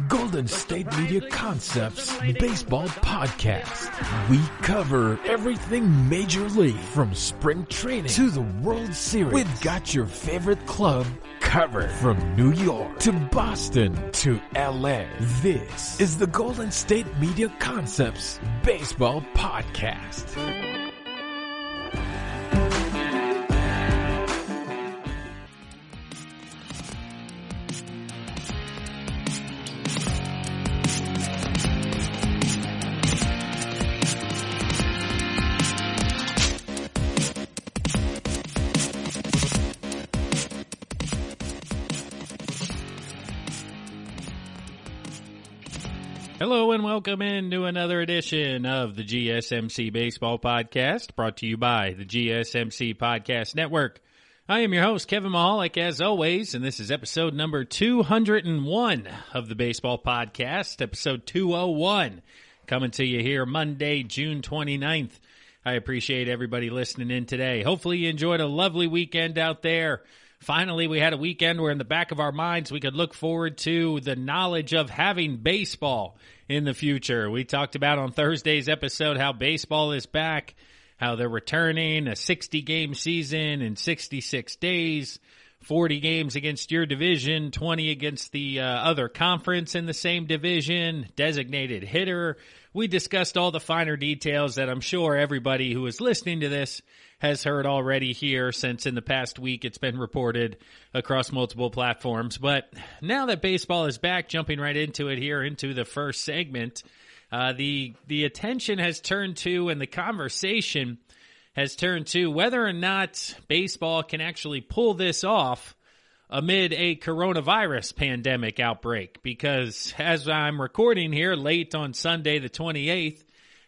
Golden State Media Concepts Baseball Podcast. We cover everything Major League, from spring training to the World Series. We've got your favorite club covered, from New York to Boston to LA. This is the Golden State Media Concepts Baseball Podcast. Hello and welcome into another edition of the GSMC Baseball Podcast, brought to you by the GSMC Podcast Network. I am your host, Kevin Mahalik, as always, and this is episode number 201 of the Baseball Podcast, episode 201, coming to you here Monday, June 29th. I appreciate everybody listening in today. Hopefully you enjoyed a lovely weekend out there. Finally, we had a weekend where in the back of our minds we could look forward to the knowledge of having baseball in the future. We talked about on Thursday's episode how baseball is back, how they're returning, a 60-game season in 66 days, 40 games against your division, 20 against the other conference in the same division, designated hitter. We discussed all the finer details that I'm sure everybody who is listening to this has heard already here, since in the past week it's been reported across multiple platforms. But now that baseball is back, jumping right into it here, into the first segment, the attention has turned to, and the conversation has turned to, whether or not baseball can actually pull this off amid a coronavirus pandemic outbreak. Because as I'm recording here late on Sunday the 28th,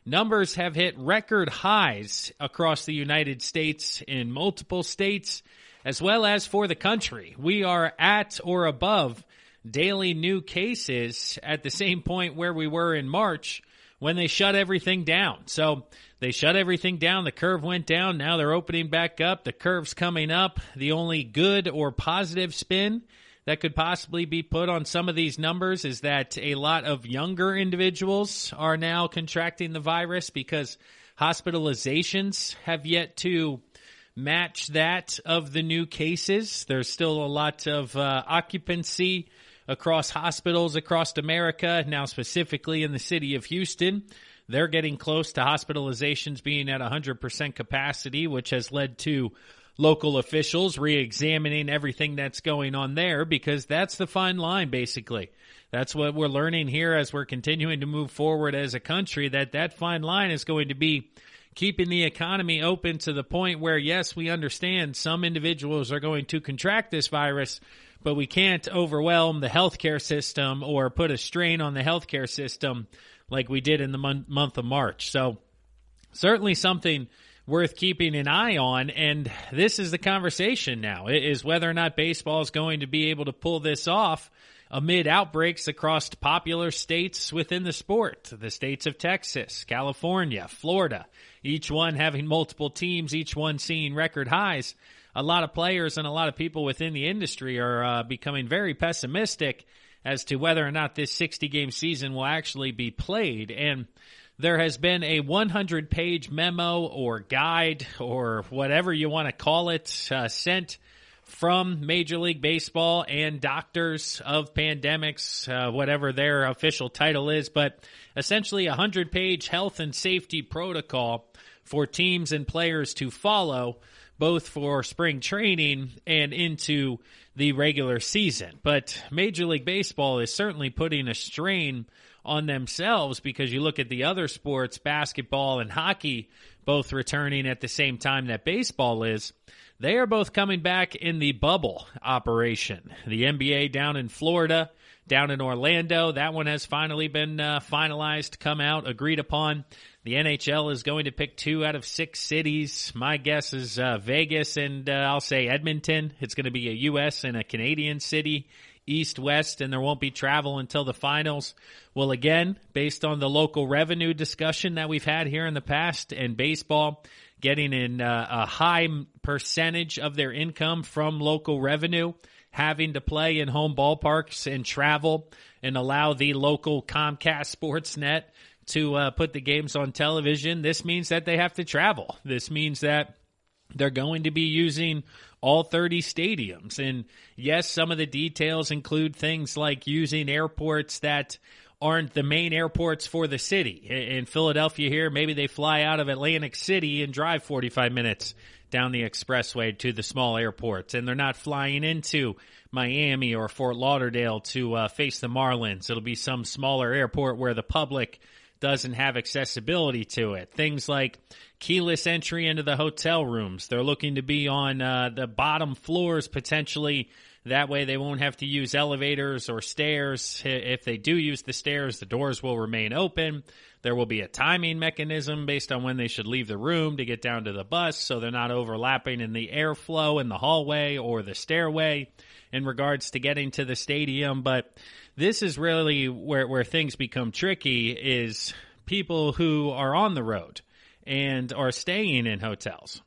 numbers have hit record highs across the United States, in multiple states, as well as for the country. We are at or above daily new cases at the same point where we were in March when they shut everything down. So they shut everything down. The curve went down. Now they're opening back up. The curve's coming up. The only good or positive spin that could possibly be put on some of these numbers is that a lot of younger individuals are now contracting the virus, because hospitalizations have yet to match that of the new cases. There's still a lot of occupancy across hospitals across America, now specifically in the city of Houston. They're getting close to hospitalizations being at 100% capacity, which has led to local officials re-examining everything that's going on there, because that's the fine line, basically. That's what we're learning here as we're continuing to move forward as a country, that fine line is going to be keeping the economy open to the point where, yes, we understand some individuals are going to contract this virus, but we can't overwhelm the healthcare system or put a strain on the healthcare system like we did in the month of March. So certainly something worth keeping an eye on, and this is the conversation now, is whether or not baseball is going to be able to pull this off amid outbreaks across popular states within the sport. The states of Texas, California, Florida, each one having multiple teams, each one seeing record highs. A lot of players and a lot of people within the industry are becoming very pessimistic as to whether or not this 60-game season will actually be played. And there has been a 100-page memo or guide or whatever you want to call it sent from Major League Baseball and doctors of pandemics, whatever their official title is, but essentially a 100-page health and safety protocol for teams and players to follow, both for spring training and into the regular season. But Major League Baseball is certainly putting a strain on themselves, because you look at the other sports, basketball and hockey, both returning at the same time that baseball is. They are both coming back in the bubble operation. The NBA down in Florida, down in Orlando, that one has finally been finalized, come out, agreed upon. The NHL is going to pick 2 out of 6 cities. My guess is Vegas and I'll say Edmonton. It's going to be a U.S. and a Canadian city, east-west, and there won't be travel until the finals. Well, again, based on the local revenue discussion that we've had here in the past, and baseball getting in a high percentage of their income from local revenue, having to play in home ballparks and travel and allow the local Comcast Sportsnet to put the games on television, this means that they have to travel. This means that they're going to be using all 30 stadiums. And yes, some of the details include things like using airports that aren't the main airports for the city. In Philadelphia here, maybe they fly out of Atlantic City and drive 45 minutes down the expressway to the small airports. And they're not flying into Miami or Fort Lauderdale to face the Marlins. It'll be some smaller airport where the public doesn't have accessibility to it. Things like keyless entry into the hotel rooms. They're looking to be on the bottom floors potentially. That way they won't have to use elevators or stairs. If they do use the stairs, the doors will remain open. There will be a timing mechanism based on when they should leave the room to get down to the bus, so they're not overlapping in the airflow in the hallway or the stairway in regards to getting to the stadium. But this is really where things become tricky, is people who are on the road and are staying in hotels.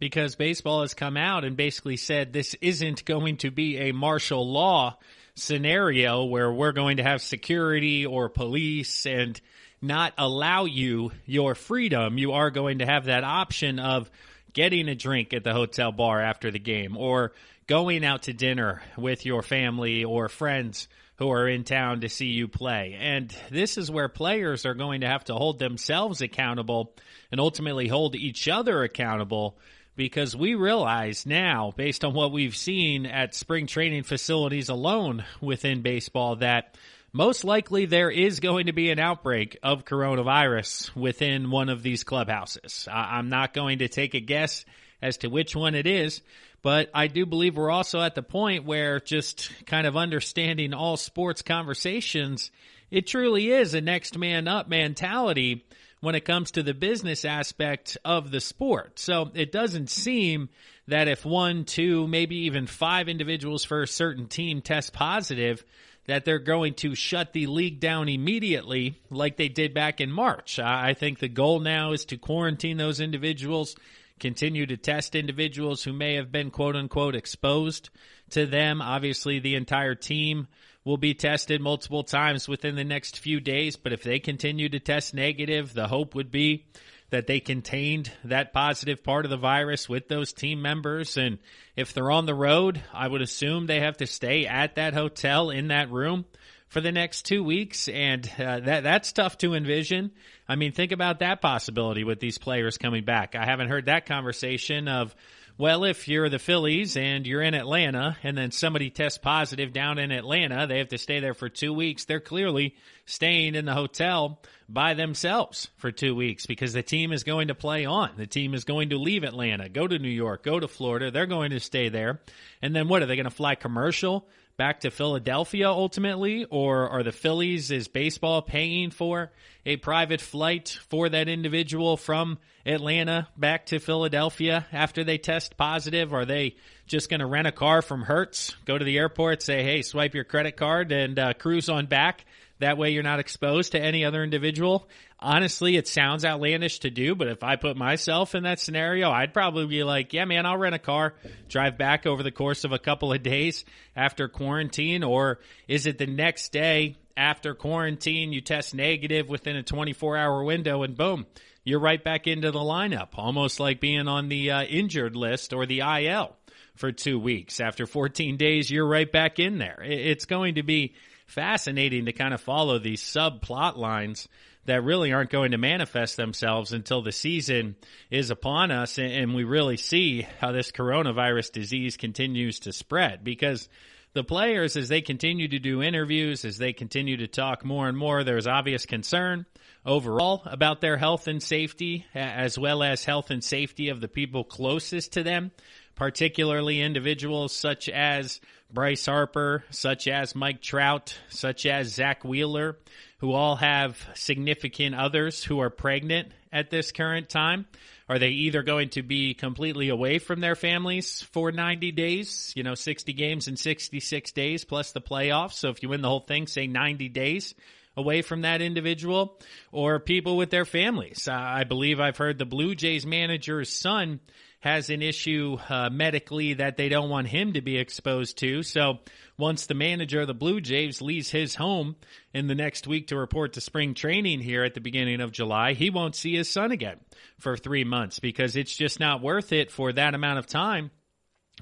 Because baseball has come out and basically said this isn't going to be a martial law scenario where we're going to have security or police and not allow you your freedom. You are going to have that option of getting a drink at the hotel bar after the game, or going out to dinner with your family or friends who are in town to see you play. And this is where players are going to have to hold themselves accountable and ultimately hold each other accountable, because we realize now, based on what we've seen at spring training facilities alone within baseball, that most likely there is going to be an outbreak of coronavirus within one of these clubhouses. I'm not going to take a guess as to which one it is, but I do believe we're also at the point where, just kind of understanding all sports conversations, it truly is a next man up mentality when it comes to the business aspect of the sport. So it doesn't seem that if 1, 2, maybe even 5 individuals for a certain team test positive, that they're going to shut the league down immediately like they did back in March. I think the goal now is to quarantine those individuals, continue to test individuals who may have been quote-unquote exposed to them. Obviously, the entire team will be tested multiple times within the next few days, but if they continue to test negative, the hope would be that they contained that positive part of the virus with those team members. And if they're on the road, I would assume they have to stay at that hotel in that room for the next 2 weeks. And that's tough to envision. I mean, think about that possibility with these players coming back. I haven't heard that conversation of, well, if you're the Phillies and you're in Atlanta and then somebody tests positive down in Atlanta, they have to stay there for 2 weeks. They're clearly staying in the hotel by themselves for 2 weeks because the team is going to play on. The team is going to leave Atlanta, go to New York, go to Florida. They're going to stay there. And then what, are they going to fly commercial back to Philadelphia ultimately? Or are the Phillies, is baseball paying for a private flight for that individual from Atlanta back to Philadelphia after they test positive? Are they just going to rent a car from Hertz, go to the airport, say, hey, swipe your credit card and cruise on back? That way you're not exposed to any other individual. Honestly, it sounds outlandish to do, but if I put myself in that scenario, I'd probably be like, yeah, man, I'll rent a car, drive back over the course of a couple of days after quarantine. Or is it the next day after quarantine, you test negative within a 24-hour window and boom, you're right back into the lineup, almost like being on the injured list or the IL for 2 weeks. After 14 days, you're right back in there. It's going to be fascinating to kind of follow these subplot lines that really aren't going to manifest themselves until the season is upon us and we really see how this coronavirus disease continues to spread. Because the players, as they continue to do interviews, as they continue to talk more and more, there's obvious concern overall about their health and safety, as well as health and safety of the people closest to them, particularly individuals such as Bryce Harper, such as Mike Trout, such as Zach Wheeler, who all have significant others who are pregnant at this current time. Are they either going to be completely away from their families for 90 days, 60 games in 66 days plus the playoffs? So if you win the whole thing, say 90 days away from that individual, or people with their families. I believe I've heard the Blue Jays manager's son has an issue medically that they don't want him to be exposed to. So once the manager of the Blue Jays leaves his home in the next week to report to spring training here at the beginning of July, he won't see his son again for 3 months because it's just not worth it for that amount of time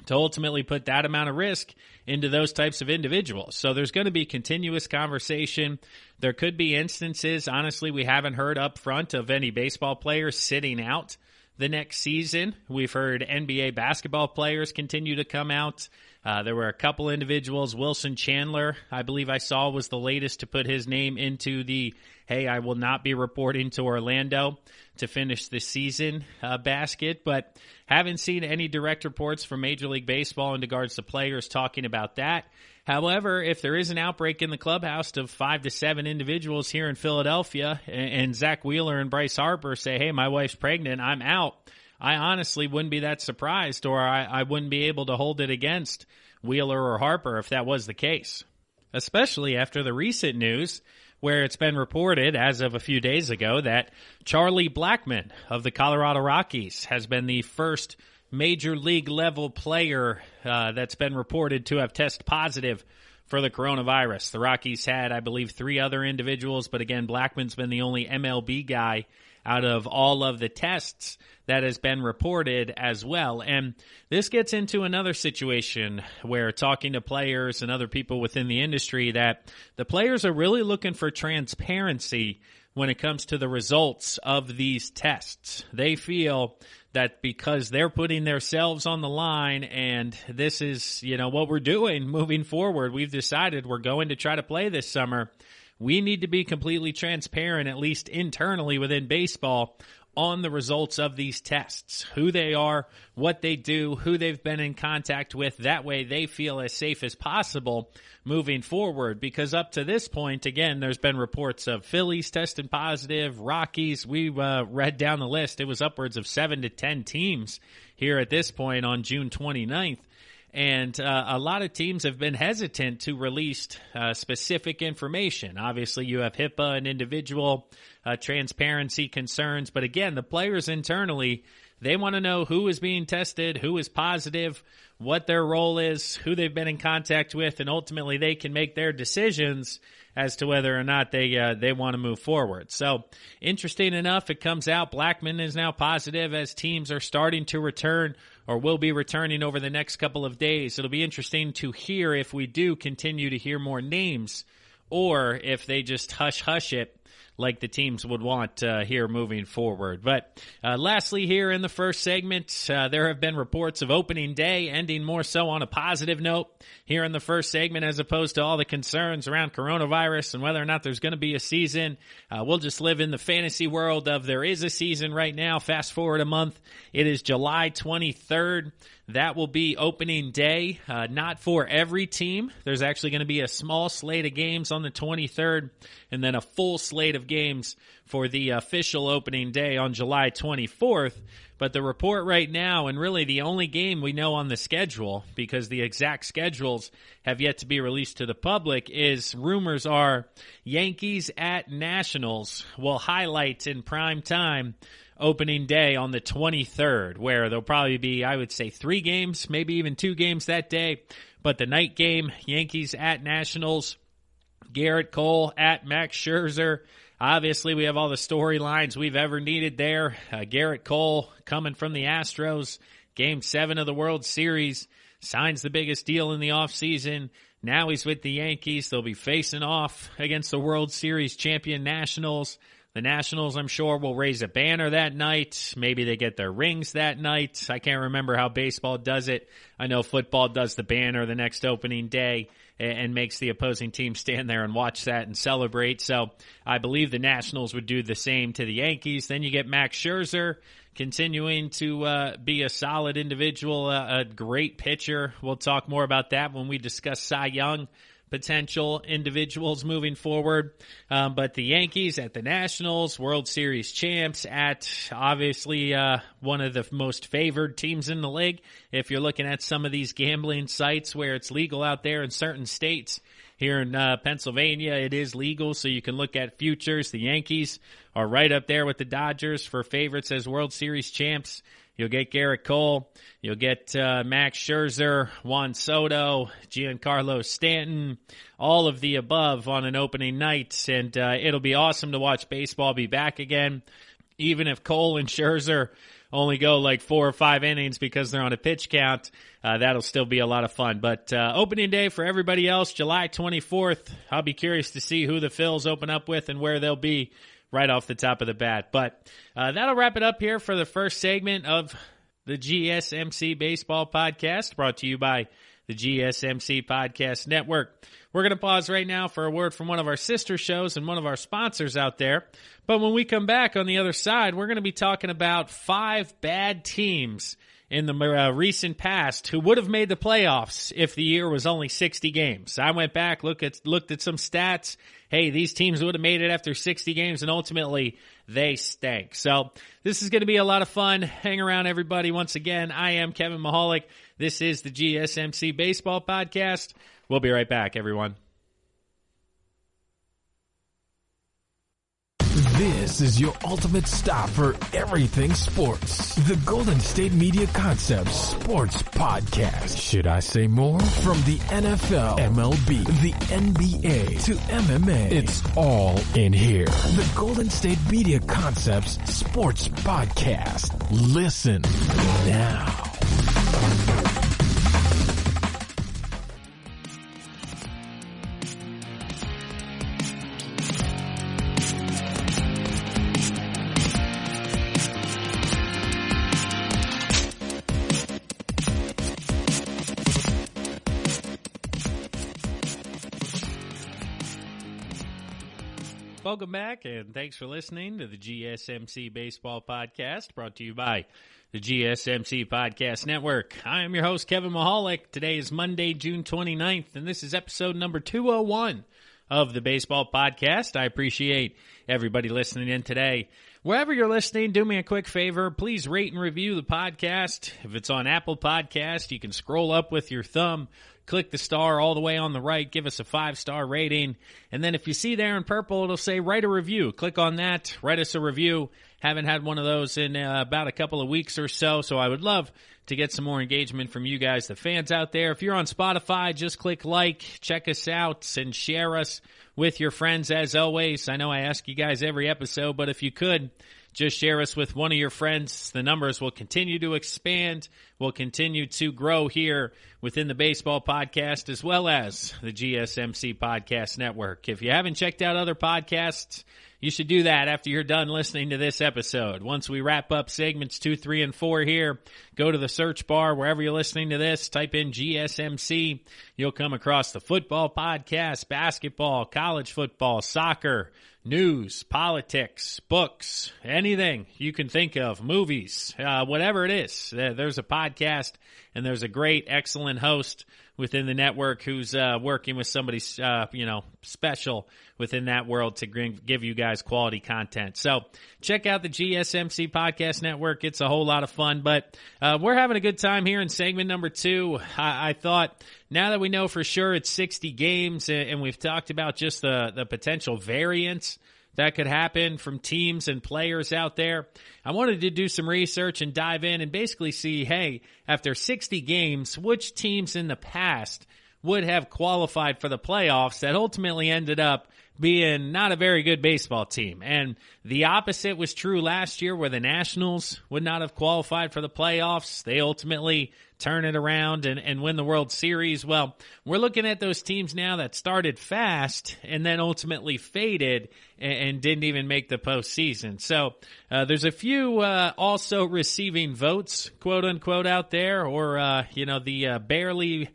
to ultimately put that amount of risk into those types of individuals. So there's going to be continuous conversation. There could be instances, honestly, we haven't heard up front of any baseball players sitting out the next season. We've heard NBA basketball players continue to come out. There were a couple individuals. Wilson Chandler, I believe I saw, was the latest to put his name into the, hey, I will not be reporting to Orlando to finish the season basket. But haven't seen any direct reports from Major League Baseball in regards to players talking about that. However, if there is an outbreak in the clubhouse of 5 to 7 individuals here in Philadelphia and Zach Wheeler and Bryce Harper say, hey, my wife's pregnant, I'm out, I honestly wouldn't be that surprised, or I wouldn't be able to hold it against Wheeler or Harper if that was the case, especially after the recent news where it's been reported as of a few days ago that Charlie Blackmon of the Colorado Rockies has been the first major league level player that's been reported to have tested positive for the coronavirus. The Rockies had, I believe, 3 other individuals, but again, Blackmon's been the only MLB guy out of all of the tests that has been reported as well. And this gets into another situation where, talking to players and other people within the industry, that the players are really looking for transparency when it comes to the results of these tests. They feel that because they're putting themselves on the line, and this is, what we're doing moving forward, we've decided we're going to try to play this summer, we need to be completely transparent, at least internally within baseball, on the results of these tests, who they are, what they do, who they've been in contact with. That way they feel as safe as possible moving forward, because up to this point, again, there's been reports of Phillies testing positive, Rockies. We read down the list. It was upwards of 7 to 10 teams here at this point on June 29th. And a lot of teams have been hesitant to release specific information. Obviously, you have HIPAA and individual transparency concerns. But again, the players internally, they want to know who is being tested, who is positive, what their role is, who they've been in contact with, and ultimately they can make their decisions as to whether or not they want to move forward. So, interesting enough, it comes out Blackmon is now positive as teams are starting to return, or will be returning over the next couple of days. It'll be interesting to hear if we do continue to hear more names, or if they just hush it like the teams would want here moving forward. But lastly, here in the first segment, there have been reports of opening day ending more so on a positive note here in the first segment, as opposed to all the concerns around coronavirus and whether or not there's going to be a season. We'll just live in the fantasy world of there is a season right now. Fast forward a month. It is July 23rd. That will be opening day, not for every team. There's actually going to be a small slate of games on the 23rd, and then a full slate of games for the official opening day on July 24th. But the report right now, and really the only game we know on the schedule, because the exact schedules have yet to be released to the public, is rumors are Yankees at Nationals will highlight in prime time opening day on the 23rd, where there'll probably be, I would say, 3 games, maybe even 2 games that day. But the night game, Yankees at Nationals, Garrett Cole at Max Scherzer. Obviously, we have all the storylines we've ever needed there. Garrett Cole coming from the Astros, Game 7 of the World Series, signs the biggest deal in the offseason. Now he's with the Yankees. They'll be facing off against the World Series champion Nationals. The Nationals, I'm sure, will raise a banner that night. Maybe they get their rings that night. I can't remember how baseball does it. I know football does the banner the next opening day and makes the opposing team stand there and watch that and celebrate. So I believe the Nationals would do the same to the Yankees. Then you get Max Scherzer continuing to be a solid individual, a great pitcher. We'll talk more about that when we discuss Cy Young potential individuals moving forward. But the Yankees at the Nationals, World Series champs at obviously one of the most favored teams in the league. If you're looking at some of these gambling sites where it's legal out there in certain states, here in Pennsylvania, it is legal, so you can look at futures. The Yankees are right up there with the Dodgers for favorites as World Series champs You'll get Garrett Cole. You'll get Max Scherzer, Juan Soto, Giancarlo Stanton, all of the above on an opening night. And it'll be awesome to watch baseball be back again. Even if Cole and Scherzer only go like 4 or 5 innings because they're on a pitch count, that'll still be a lot of fun. But opening day for everybody else, July 24th. I'll be curious to see who the Phils open up with and where they'll be right off the top of the bat. But that'll wrap it up here for the first segment of the GSMC Baseball Podcast, brought to you by the GSMC Podcast Network. We're going to pause right now for a word from one of our sister shows and one of our sponsors out there. But when we come back on the other side, we're going to be talking about 5 bad teams in the recent past who would have made the playoffs if the year was only 60 games. I went back, looked at some stats. Hey, these teams would have made it after 60 games, and ultimately they stank. So this is going to be a lot of fun. Hang around, everybody. Once again, I am Kevin Mahalik. This is the GSMC Baseball Podcast. We'll be right back, everyone. This is your ultimate stop for everything sports. The Golden State Media Concepts Sports Podcast. Should I say more? From the NFL, MLB, the NBA to MMA, it's all in here. The Golden State Media Concepts Sports Podcast. Listen now. Welcome back, and thanks for listening to the GSMC Baseball Podcast, brought to you by the GSMC Podcast Network. I am your host, Kevin Mahalik. Today is Monday, June 29th, and this is episode number 201 of the Baseball Podcast. I appreciate everybody listening in today. Wherever you're listening, do me a quick favor. Please rate and review the podcast. If it's on Apple Podcast, you can scroll up with your thumb, click the star all the way on the right, give us a 5-star rating. And then if you see there in purple, it'll say write a review. Click on that, write us a review. Haven't had one of those in about a couple of weeks or so I would love to get some more engagement from you guys, the fans out there. If you're on Spotify, just click like, check us out, and share us with your friends as always. I know I ask you guys every episode, but if you could, just share us with one of your friends. The numbers will continue to expand. We'll continue to grow here within the Baseball Podcast as well as the GSMC Podcast Network. If you haven't checked out other podcasts, you should do that after you're done listening to this episode. Once we wrap up segments 2, 3, and 4 here, go to the search bar wherever you're listening to this, type in GSMC. You'll come across the football podcast, basketball, college football, soccer, news, politics, books, anything you can think of, movies, whatever it is. There's a podcast, and there's a great, excellent host within the network who's working with somebody, special within that world to give you guys quality content. So check out the GSMC Podcast Network. It's a whole lot of fun, but we're having a good time here in segment number 2. I thought now that we know for sure it's 60 games and we've talked about just the potential variance that could happen from teams and players out there, I wanted to do some research and dive in and basically see, hey, after 60 games, which teams in the past would have qualified for the playoffs that ultimately ended up being not a very good baseball team. And the opposite was true last year, where the Nationals would not have qualified for the playoffs. They ultimately turn it around and win the World Series. Well, we're looking at those teams now that started fast and then ultimately faded and didn't even make the postseason. So there's a few also receiving votes, quote unquote, out there, or the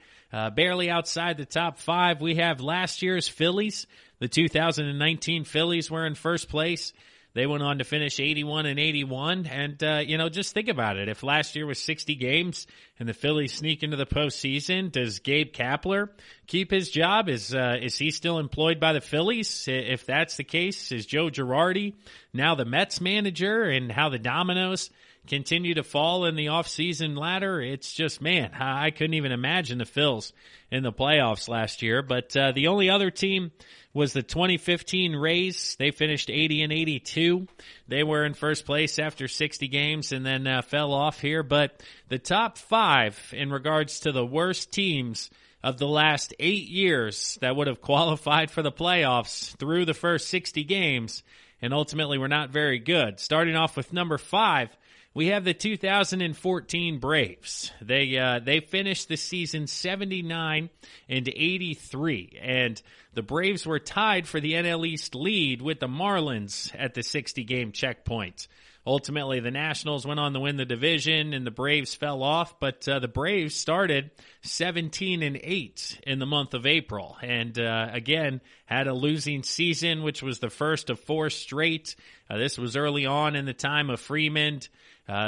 barely outside the top 5. We have last year's Phillies. The 2019 Phillies were in first place. They went on to finish 81-81. And, just think about it. If last year was 60 games and the Phillies sneak into the postseason, does Gabe Kapler keep his job? Is he still employed by the Phillies? If that's the case, is Joe Girardi now the Mets manager? And how the dominoes continue to fall in the offseason ladder. It's just, man, I couldn't even imagine the Phils in the playoffs last year. But the only other team was the 2015 Rays. They finished 80-82. They were in first place after 60 games and then fell off here. But the top five in regards to the worst teams of the last 8 years that would have qualified for the playoffs through the first 60 games and ultimately were not very good. Starting off with number 5, we have the 2014 Braves. They finished the season 79-83, and the Braves were tied for the NL East lead with the Marlins at the 60-game checkpoint. Ultimately, the Nationals went on to win the division, and the Braves fell off, but the Braves started 17-8 in the month of April, and again, had a losing season, which was the first of 4 straight. This was early on in the time of Freeman,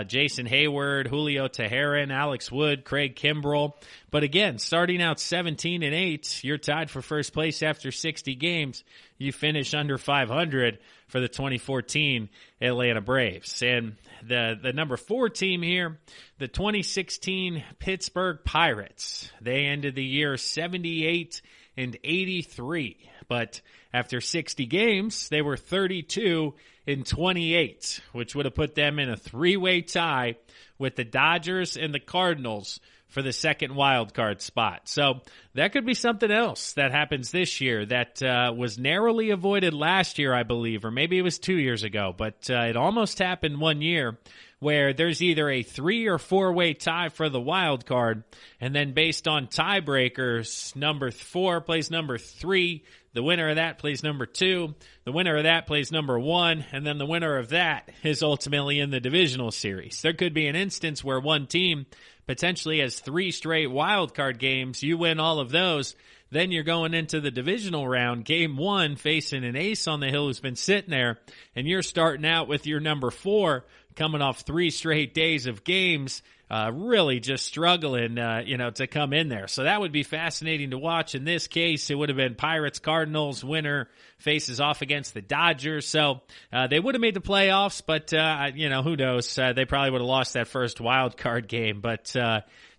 Jason Hayward, Julio Teheran, Alex Wood, Craig Kimbrell. But again, starting out 17-8, you're tied for first place after 60 games. You finish under 500 for the 2014 Atlanta Braves. And the number 4 team here, the 2016 Pittsburgh Pirates. They ended the year 78-83. But after 60 games, they were 32-28, which would have put them in a 3-way tie with the Dodgers and the Cardinals for the second wild card spot. So that could be something else that happens this year that was narrowly avoided last year, I believe, or maybe it was 2 years ago, but it almost happened one year where there's either a 3 or 4-way tie for the wild card, and then based on tiebreakers, number 4 plays number 3, the winner of that plays number 2, the winner of that plays number 1, and then the winner of that is ultimately in the divisional series. There could be an instance where one team potentially has 3 straight wild card games. You win all of those, then you're going into the divisional round, game 1, facing an ace on the hill who's been sitting there, and you're starting out with your number 4 coming off 3 straight days of games, really just struggling, to come in there. So that would be fascinating to watch. In this case, it would have been Pirates-Cardinals. Winner faces off against the Dodgers. So they would have made the playoffs, but, who knows? They probably would have lost that first wild card game, but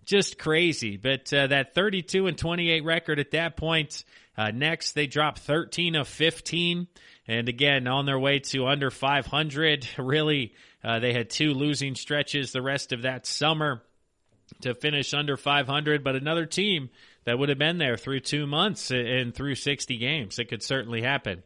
just crazy. But that 32-28 record at that point, next they dropped 13 of 15. And again, on their way to under 500, really, they had 2 losing stretches the rest of that summer to finish under 500, but another team that would have been there through 2 months and through 60 games. It could certainly happen.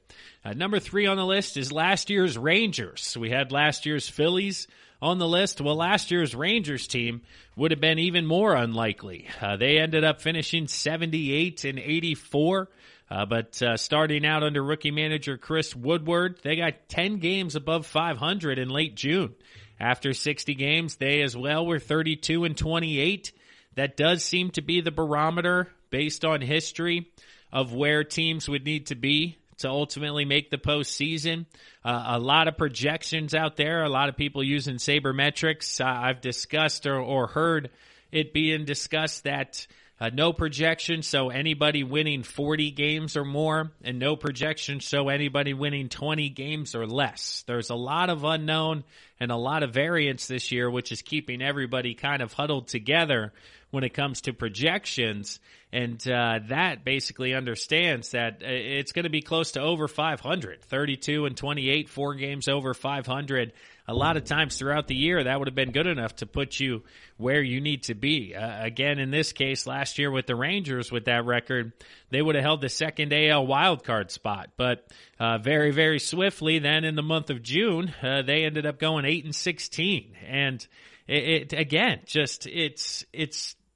Number 3 on the list is last year's Rangers. We had last year's Phillies on the list. Well, last year's Rangers team would have been even more unlikely. They ended up finishing 78-84. But starting out under rookie manager Chris Woodward, they got 10 games above 500 in late June. After 60 games, they as well were 32-28. That does seem to be the barometer based on history of where teams would need to be to ultimately make the postseason. A lot of projections out there, a lot of people using sabermetrics. I've discussed or heard it being discussed that no projection, so anybody winning 40 games or more, and no projection, so anybody winning 20 games or less. There's a lot of unknown and a lot of variance this year, which is keeping everybody kind of huddled together when it comes to projections. And that basically understands that it's going to be close to over 500, 32-28, 4 games over 500. A lot of times throughout the year, that would have been good enough to put you where you need to be. Again, in this case, last year with the Rangers, with that record, they would have held the second AL wildcard spot. But very, very swiftly, then in the month of June, they ended up going 8-16. And it's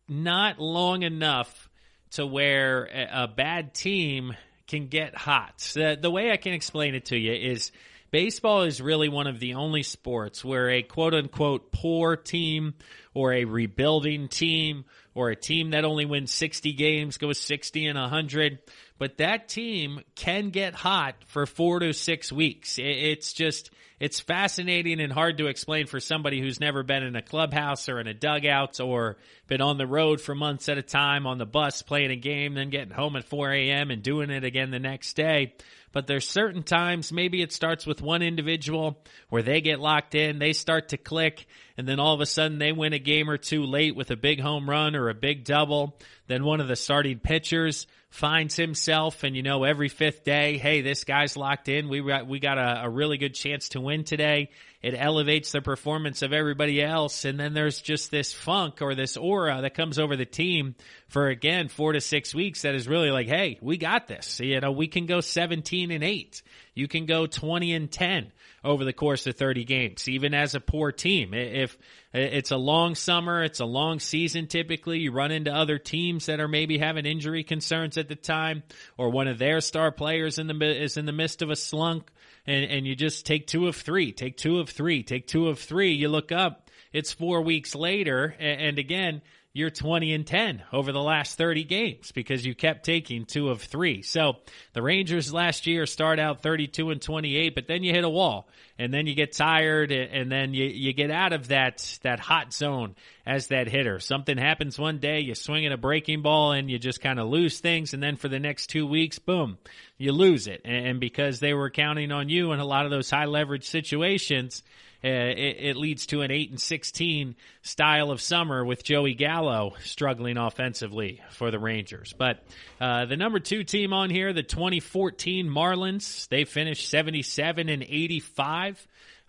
not long enough to where a bad team can get hot. The way I can explain it to you is baseball is really one of the only sports where a quote-unquote poor team or a rebuilding team or a team that only wins 60 games goes 60 and 100. But that team can get hot for 4 to 6 weeks. It's fascinating and hard to explain for somebody who's never been in a clubhouse or in a dugout or been on the road for months at a time on the bus playing a game, then getting home at 4 a.m. and doing it again the next day. But there's certain times, maybe it starts with one individual where they get locked in, they start to click, and then all of a sudden they win a game or two late with a big home run or a big double. Then one of the starting pitchers finds himself, and every fifth day, hey, this guy's locked in. We got a really good chance to win today. It elevates the performance of everybody else, and then there's just this funk or this aura that comes over the team for, again, 4 to 6 weeks that is really like, hey, we got this. We can go 17-8. You can go 20-10 over the course of 30 games, even as a poor team. If it's a long summer, it's a long season typically, you run into other teams that are maybe having injury concerns at the time, or one of their star players is in the midst of a slump, and you just take 2 of 3, take 2 of 3, take 2 of 3. You look up, it's 4 weeks later, and again, you're 20-10 over the last 30 games because you kept taking 2 of 3. So the Rangers last year start out 32-28, but then you hit a wall, and then you get tired, and then you get out of that hot zone as that hitter. Something happens one day, you swing at a breaking ball, and you just kind of lose things, and then for the next 2 weeks, boom, you lose it. And because they were counting on you in a lot of those high leverage situations, it leads to an 8-16 style of summer with Joey Gallo struggling offensively for the Rangers. But the number 2 team on here, the 2014 Marlins, they finished 77-85.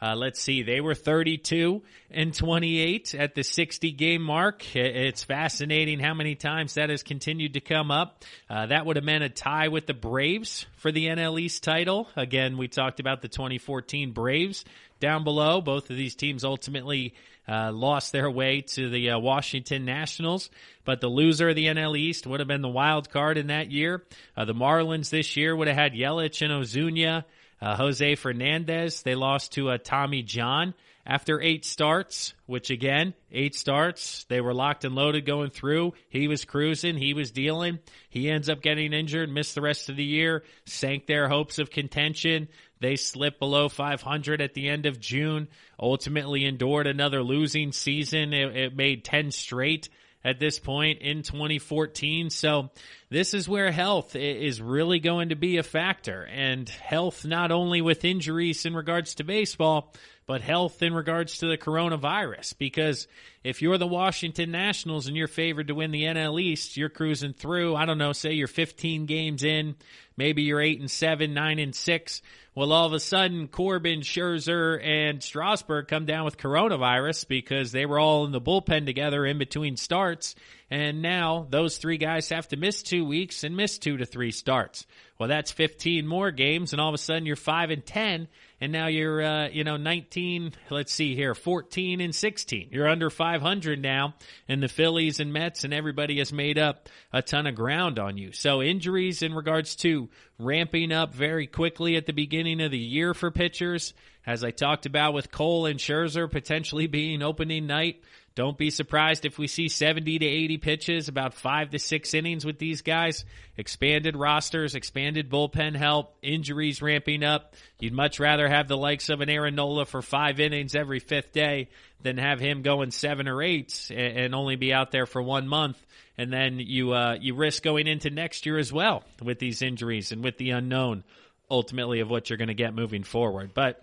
Let's see, they were 32-28 at the 60-game mark. It's fascinating how many times that has continued to come up. That would have meant a tie with the Braves for the NL East title. Again, we talked about the 2014 Braves down below. Both of these teams ultimately lost their way to the Washington Nationals, but the loser of the NL East would have been the wild card in that year. The Marlins this year would have had Yelich and Ozuna, Jose Fernandez. They lost to Tommy John after 8 starts, which again, 8 starts. They were locked and loaded going through. He was cruising. He was dealing. He ends up getting injured, missed the rest of the year, sank their hopes of contention. They slipped below 500 at the end of June, ultimately endured another losing season. It made 10 straight at this point in 2014. So this is where health is really going to be a factor. And health not only with injuries in regards to baseball, but health in regards to the coronavirus. Because if you're the Washington Nationals and you're favored to win the NL East, you're cruising through, I don't know, say you're 15 games in, maybe you're 8-7, 9-6. Well, all of a sudden, Corbin, Scherzer, and Strasburg come down with coronavirus because they were all in the bullpen together in between starts. And now those 3 guys have to miss 2 weeks and miss 2 to 3 starts. Well, that's 15 more games, and all of a sudden you're 5-10, and now you're 19. Let's see here, 14-16. You're under 500 now, and the Phillies and Mets and everybody has made up a ton of ground on you. So injuries in regards to ramping up very quickly at the beginning of the year for pitchers, as I talked about with Cole and Scherzer potentially being opening night. Don't be surprised if we see 70 to 80 pitches, about 5 to 6 innings with these guys. Expanded rosters, expanded bullpen help, injuries ramping up. You'd much rather have the likes of an Aaron Nola for 5 innings every 5th day than have him going 7 or 8 and only be out there for 1 month. And then you risk going into next year as well with these injuries and with the unknown ultimately of what you're going to get moving forward. But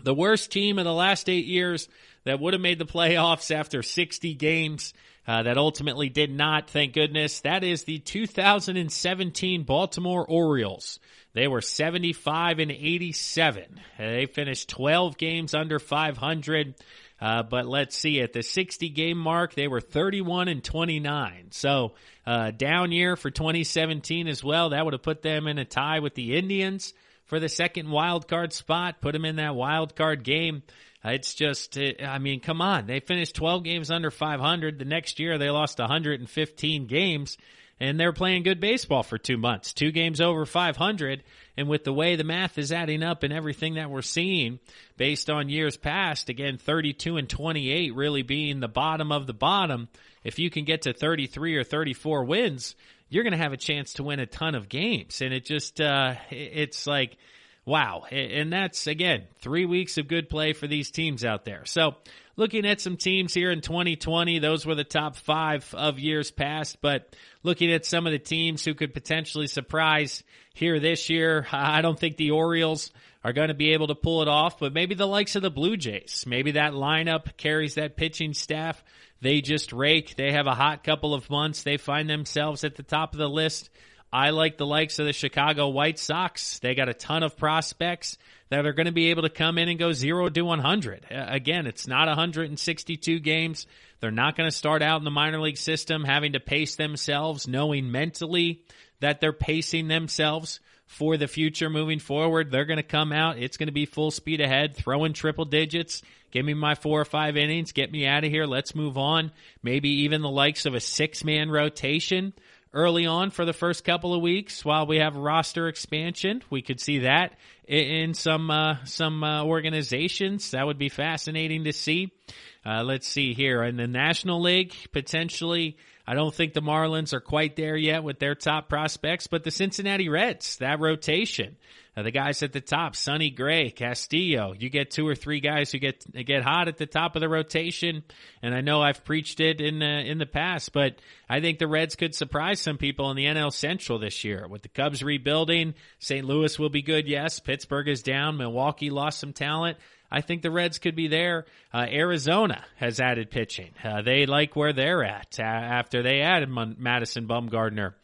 the worst team of the last 8 years that would have made the playoffs after 60 games that ultimately did not, thank goodness, that is the 2017 Baltimore Orioles. They were 75-87. They finished 12 games under 500. But let's see, at the 60-game mark, they were 31-29. So down year for 2017 as well. That would have put them in a tie with the Indians for the second wild card spot, put them in that wild card game. It's just, I mean, come on. They finished 12 games under 500. The next year, they lost 115 games. and they're playing good baseball for 2 months, 2 games over 500. And with the way the math is adding up and everything that we're seeing based on years past, again, 32 and 28 really being the bottom of the bottom. If you can get to 33 or 34 wins, you're going to have a chance to win a ton of games. And it just, it's like, wow. And that's, again, 3 weeks of good play for these teams out there. So looking at some teams here in 2020, those were the top 5 of years past. But looking at some of the teams who could potentially surprise here this year, I don't think the Orioles are going to be able to pull it off, but maybe the likes of the Blue Jays. Maybe that lineup carries that pitching staff. They just rake. They have a hot couple of months. They find themselves at the top of the list. I like the likes of the Chicago White Sox. They got a ton of prospects that are going to be able to come in and go 0 to 100. Again, it's not 162 games. They're not going to start out in the minor league system having to pace themselves, knowing mentally that they're pacing themselves for the future moving forward. They're going to come out. It's going to be full speed ahead, throwing triple digits. Give me my 4 or 5 innings. Get me out of here. Let's move on. Maybe even the likes of a 6-man rotation early on for the first couple of weeks while we have roster expansion. We could see that in some organizations. That would be fascinating to see. Let's see here. In the National League, potentially, I don't think the Marlins are quite there yet with their top prospects, but the Cincinnati Reds, that rotation, the guys at the top, Sonny Gray, Castillo, you get 2 or 3 guys who get hot at the top of the rotation, and I know I've preached it in the past, but I think the Reds could surprise some people in the NL Central this year. With the Cubs rebuilding, St. Louis will be good, yes. Pittsburgh is down. Milwaukee lost some talent. I think the Reds could be there. Arizona has added pitching. They like where they're at after they added Madison Bumgarner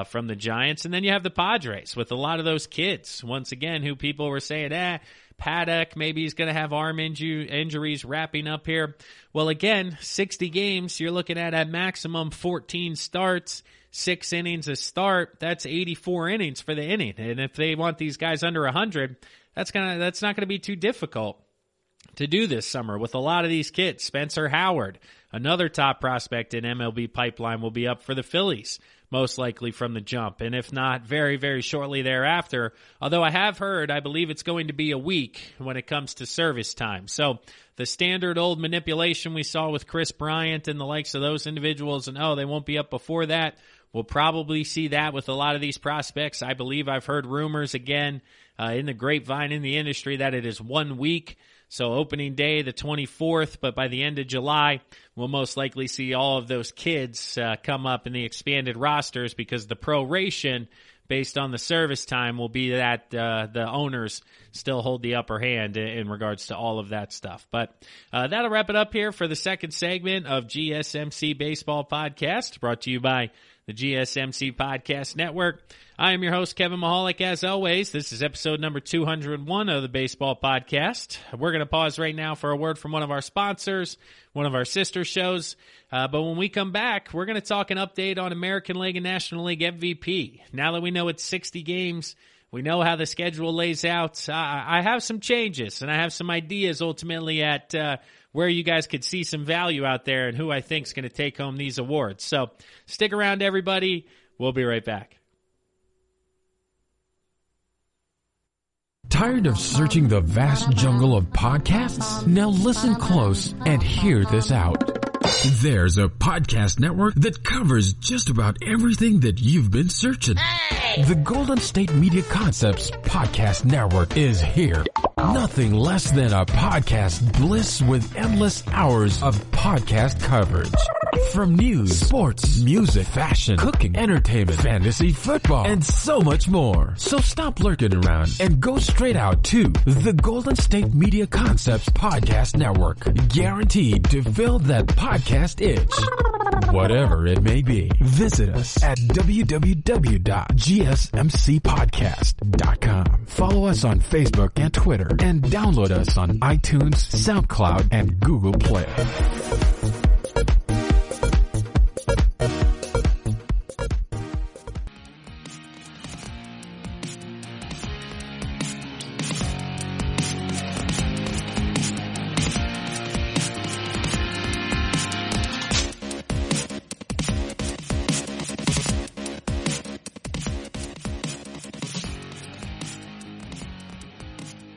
from the Giants. And then you have the Padres with a lot of those kids, once again, who people were saying, Paddock, maybe he's going to have arm injuries wrapping up here. Well, again, 60 games, you're looking at maximum 14 starts, 6 innings a start. That's 84 innings for the inning. And if they want these guys under 100, that's not going to be too difficult to do this summer with a lot of these kids. Spencer Howard, another top prospect in MLB pipeline, will be up for the Phillies, most likely from the jump. And if not, very, very shortly thereafter. Although I have heard, I believe it's going to be a week when it comes to service time. So the standard old manipulation we saw with Chris Bryant and the likes of those individuals, and they won't be up before that. We'll probably see that with a lot of these prospects. I believe I've heard rumors again in the grapevine in the industry that it is 1 week. So opening day, the 24th, but by the end of July, we'll most likely see all of those kids come up in the expanded rosters because the proration based on the service time will be that the owners still hold the upper hand in regards to all of that stuff. But that'll wrap it up here for the second segment of GSMC Baseball Podcast, brought to you by the GSMC Podcast Network. I am your host, Kevin Mahalik. As always, this is episode number 201 of the Baseball Podcast. We're going to pause right now for a word from one of our sponsors, one of our sister shows. But when we come back, we're going to talk an update on American League and National League MVP. Now that we know it's 60 games, we know how the schedule lays out. I have some changes, and I have some ideas ultimately at where you guys could see some value out there and who I think is going to take home these awards. So stick around, everybody. We'll be right back. Tired of searching the vast jungle of podcasts? Now listen close and hear this out. There's a podcast network that covers just about everything that you've been searching. Hey! The Golden State Media Concepts Podcast Network is here. Nothing less than a podcast bliss with endless hours of podcast coverage. From news, sports, music, fashion, cooking, entertainment, fantasy, football, and so much more. So stop lurking around and go straight out to the Golden State Media Concepts Podcast Network. Guaranteed to fill that podcast itch. Whatever it may be. Visit us at www.gsmcpodcast.com. Follow us on Facebook and Twitter, and download us on iTunes, SoundCloud, and Google Play.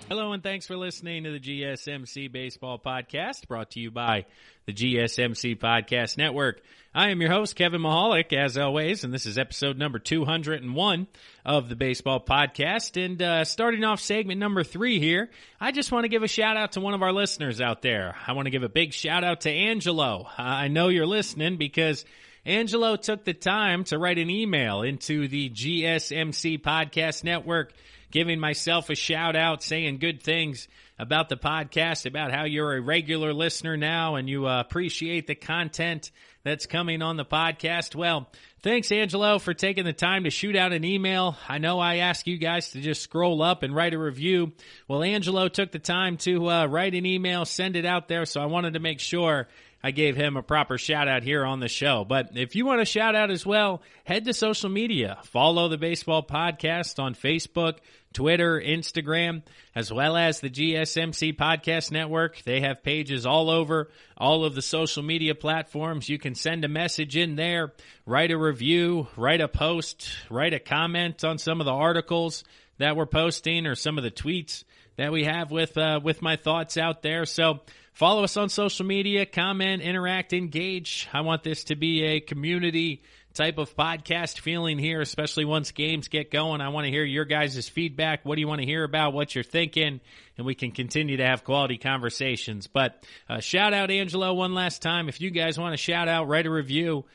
Hello, and thanks for listening to the GSMC Baseball Podcast, brought to you by the GSMC Podcast Network. I am your host, Kevin Mahalik, as always, and this is episode number 201 of the Baseball Podcast. And starting off segment number 3 here, I just want to give a shout-out to one of our listeners out there. I want to give a big shout-out to Angelo. I know you're listening because Angelo took the time to write an email into the GSMC Podcast Network, giving myself a shout out, saying good things about the podcast, about how you're a regular listener now and you appreciate the content that's coming on the podcast. Well, thanks, Angelo, for taking the time to shoot out an email. I know I ask you guys to just scroll up and write a review. Well, Angelo took the time to write an email, send it out there, so I wanted to make sure I gave him a proper shout out here on the show. But if you want a shout out as well, head to social media. Follow the Baseball Podcast on Facebook, Twitter, Instagram, as well as the GSMC Podcast Network. They have pages all over all of the social media platforms. You can send a message in there, write a review, write a post, write a comment on some of the articles that we're posting or some of the tweets that we have with my thoughts out there. So follow us on social media, comment, interact, engage. I want this to be a community type of podcast feeling here, especially once games get going. I want to hear your guys' feedback. What do you want to hear about? What you're thinking? And we can continue to have quality conversations. But shout out Angelo one last time. If you guys want to shout out, write a review,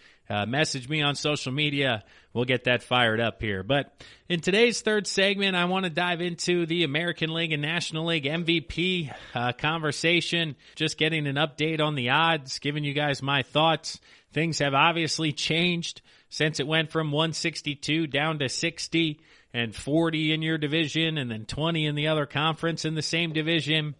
message me on social media. We'll get that fired up here. But in today's third segment, I want to dive into the American League and National League MVP conversation, just getting an update on the odds, giving you guys my thoughts. Things have obviously changed since it went from 162 down to 60 and 40 in your division and then 20 in the other conference in the same division.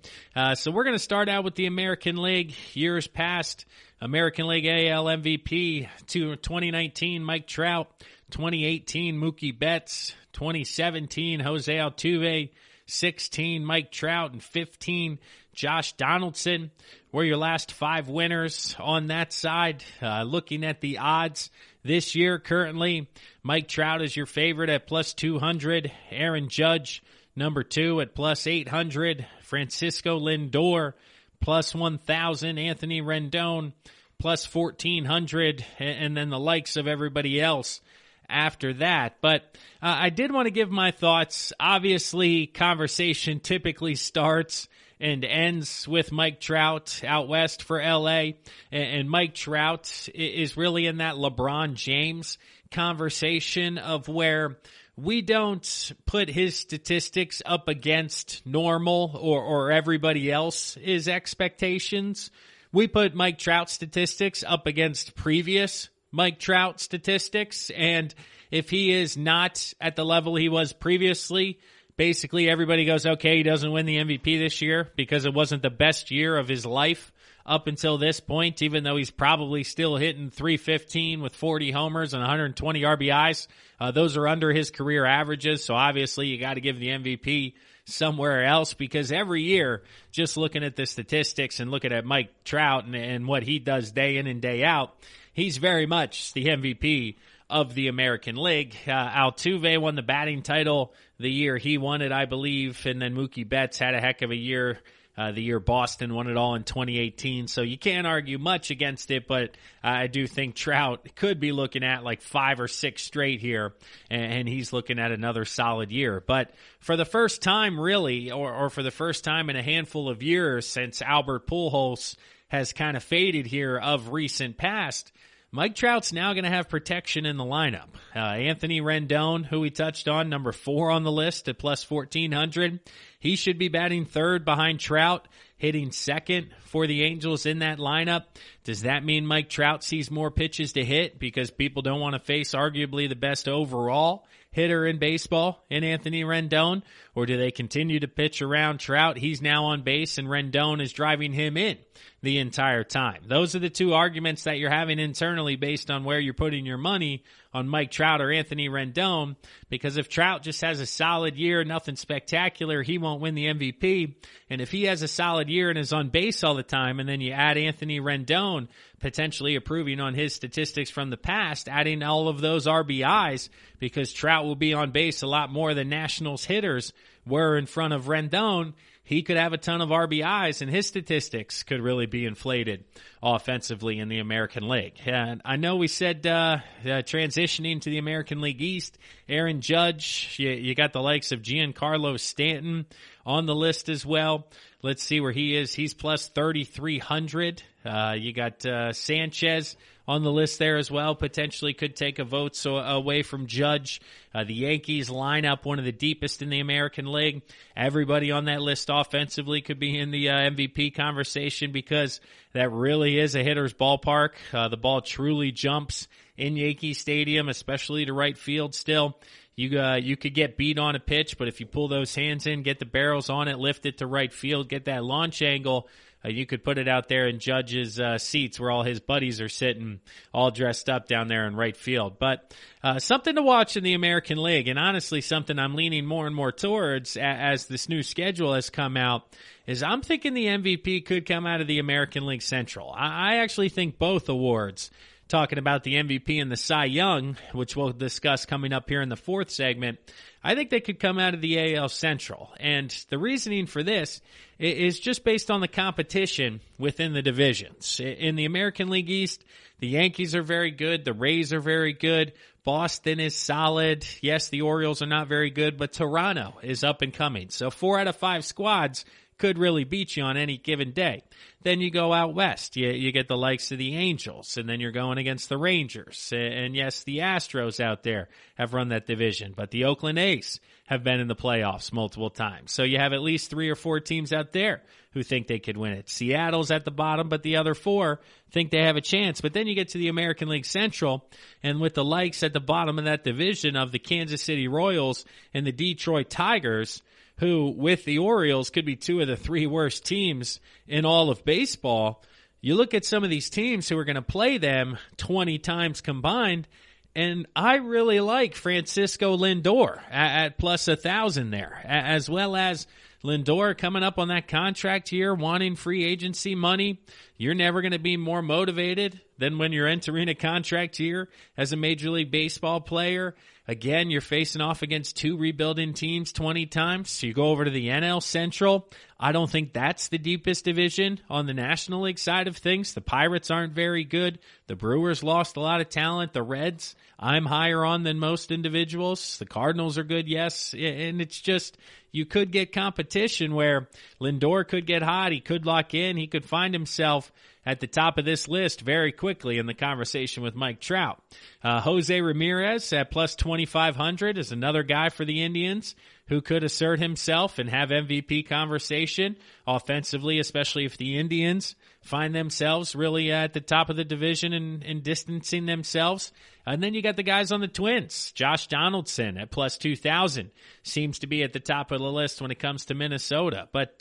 So we're going to start out with the American League. Years past, American League AL MVP to 2019, Mike Trout. 2018, Mookie Betts. 2017, Jose Altuve. 16, Mike Trout. And 15, Josh Donaldson were your last 5 winners on that side. Looking at the odds this year, currently, Mike Trout is your favorite at plus 200. Aaron Judge, number 2 at plus 800. Francisco Lindor, plus 1,000. Anthony Rendon, plus 1,400. And then the likes of everybody else after that. But I did want to give my thoughts. Obviously, conversation typically starts and ends with Mike Trout out west for L.A. And Mike Trout is really in that LeBron James conversation of where we don't put his statistics up against normal or everybody else's expectations. We put Mike Trout statistics up against previous Mike Trout statistics, and if he is not at the level he was previously, basically everybody goes, okay, he doesn't win the MVP this year because it wasn't the best year of his life up until this point, even though he's probably still hitting .315 with 40 homers and 120 RBIs. Those are under his career averages, so obviously you got to give the MVP somewhere else because every year, just looking at the statistics and looking at Mike Trout and what he does day in and day out, he's very much the MVP of the American League. Altuve won the batting title the year he won it, I believe, and then Mookie Betts had a heck of a year the year Boston won it all in 2018. So you can't argue much against it, but I do think Trout could be looking at like 5 or 6 straight here, and he's looking at another solid year. But for the first time, really, or for the first time in a handful of years since Albert Pujols has kind of faded here of recent past, Mike Trout's now going to have protection in the lineup. Anthony Rendon, who we touched on, number 4 on the list at plus 1,400. He should be batting third behind Trout, hitting second for the Angels in that lineup. Does that mean Mike Trout sees more pitches to hit because people don't want to face arguably the best overall hitter in baseball in Anthony Rendon? Or do they continue to pitch around Trout? He's now on base and Rendon is driving him in the entire time. Those are the two arguments that you're having internally based on where you're putting your money on Mike Trout or Anthony Rendon, because if Trout just has a solid year, nothing spectacular, he won't win the MVP. And if he has a solid year and is on base all the time, and then you add Anthony Rendon, potentially improving on his statistics from the past, adding all of those RBIs, because Trout will be on base a lot more than Nationals hitters were in front of Rendon, he could have a ton of RBIs, and his statistics could really be inflated offensively in the American League. And I know we said transitioning to the American League East, Aaron Judge, you got the likes of Giancarlo Stanton on the list as well. Let's see where he is. He's plus 3,300. You got Sanchez on the list there as well. Potentially could take a vote away from Judge. The Yankees lineup, one of the deepest in the American League. Everybody on that list offensively could be in the MVP conversation, because that really is a hitter's ballpark. The ball truly jumps in Yankee Stadium, especially to right field still. You could get beat on a pitch, but if you pull those hands in, get the barrels on it, lift it to right field, get that launch angle, you could put it out there in Judge's seats where all his buddies are sitting all dressed up down there in right field. But something to watch in the American League, and honestly something I'm leaning more and more towards as this new schedule has come out, is I'm thinking the MVP could come out of the American League Central. I actually think both awards, talking about the MVP and the Cy Young, which we'll discuss coming up here in the fourth segment, I think they could come out of the AL Central. And the reasoning for this is just based on the competition within the divisions. In the American League East, the Yankees are very good. The Rays are very good. Boston is solid. Yes, the Orioles are not very good, but Toronto is up and coming. So 4 out of 5 squads could really beat you on any given day. Then you go out west. You get the likes of the Angels, and then you're going against the Rangers. And yes, the Astros out there have run that division, but the Oakland A's have been in the playoffs multiple times. So you have at least 3 or 4 teams out there who think they could win it. Seattle's at the bottom, but the other 4 think they have a chance. But then you get to the American League Central, and with the likes at the bottom of that division of the Kansas City Royals and the Detroit Tigers, who, with the Orioles, could be 2 of the 3 worst teams in all of baseball. You look at some of these teams who are going to play them 20 times combined, and I really like Francisco Lindor at plus 1,000 there, as well as Lindor coming up on that contract year, wanting free agency money. You're never going to be more motivated than when you're entering a contract year as a Major League Baseball player. Again, you're facing off against 2 rebuilding teams 20 times. So you go over to the NL Central. I don't think that's the deepest division on the National League side of things. The Pirates aren't very good. The Brewers lost a lot of talent. The Reds, I'm higher on than most individuals. The Cardinals are good, yes. And it's just, you could get competition where Lindor could get hot. He could lock in. He could find himself at the top of this list very quickly in the conversation with Mike Trout. Jose Ramirez at plus 2,500 is another guy for the Indians who could assert himself and have MVP conversation offensively, especially if the Indians find themselves really at the top of the division and distancing themselves. And then you got the guys on the Twins. Josh Donaldson at plus 2,000 seems to be at the top of the list when it comes to Minnesota. But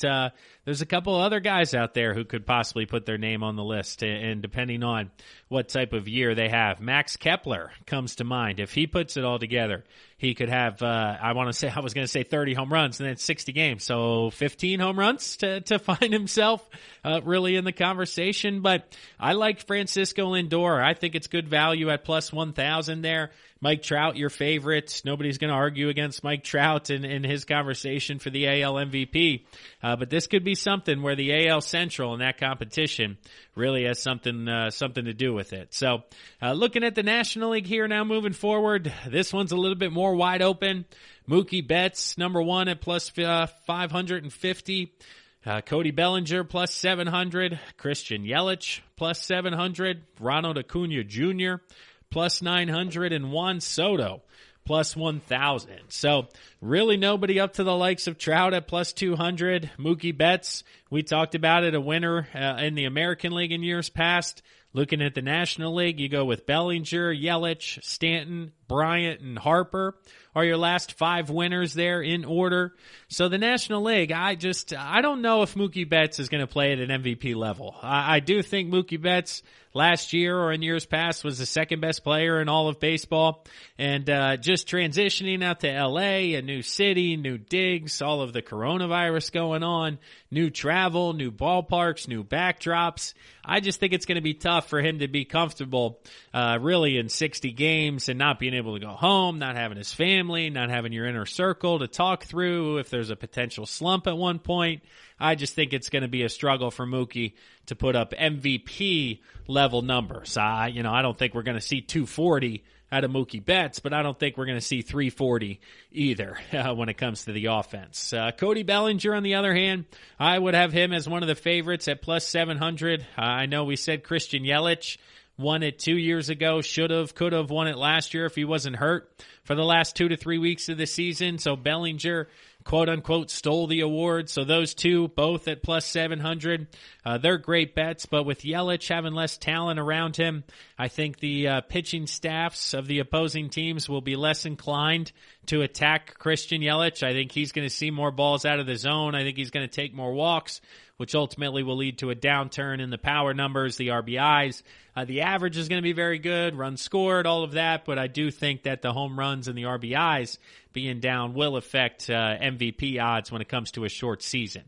there's a couple other guys out there who could possibly put their name on the list, and depending on what type of year they have. Max Kepler comes to mind. If he puts it all together, he could have, I was going to say 30 home runs and then 60 games. So 15 home runs to find himself really in the conversation. But I like Francisco Lindor. I think it's good value at plus 1,000 there. Mike Trout, your favorite. Nobody's going to argue against Mike Trout in his conversation for the AL MVP. But this could be something where the AL Central and that competition really has something to do with it. So looking at the National League here now moving forward, this one's a little bit more wide open. Mookie Betts, number 1 at plus 550. Cody Bellinger plus 700. Christian Yelich plus 700. Ronald Acuna Jr. plus 900, and Juan Soto plus 1,000. So really nobody up to the likes of Trout at plus 200. Mookie Betts, we talked about it, a winner in the American League in years past. Looking at the National League, you go with Bellinger, Yelich, Stanton, Bryant, and Harper are your last 5 winners there in order. So the National League, I don't know if Mookie Betts is going to play at an MVP level. I do think Mookie Betts last year or in years past was the second best player in all of baseball. And just transitioning out to LA, a new city, new digs, all of the coronavirus going on, new travel, new ballparks, new backdrops. I just think it's going to be tough for him to be comfortable really in 60 games and not being able to go home, not having his family, not having your inner circle to talk through if there's a potential slump at one point. I just think it's going to be a struggle for Mookie to put up MVP level numbers. I don't think we're going to see 240 out of Mookie Betts, but I don't think we're going to see 340 either when it comes to the offense. Cody Bellinger, on the other hand, I would have him as one of the favorites at plus 700. I know we said Christian Yelich won it 2 years ago, could have won it last year if he wasn't hurt for the last 2 to 3 weeks of the season. So Bellinger, quote unquote, stole the award. So those two both at plus 700. They're great bets, but with Yelich having less talent around him, I think the pitching staffs of the opposing teams will be less inclined to attack Christian Yelich. I think he's going to see more balls out of the zone. I think he's going to take more walks, which ultimately will lead to a downturn in the power numbers, the RBIs. The average is going to be very good, runs scored, all of that, but I do think that the home runs and the RBIs being down will affect MVP odds when it comes to a short season.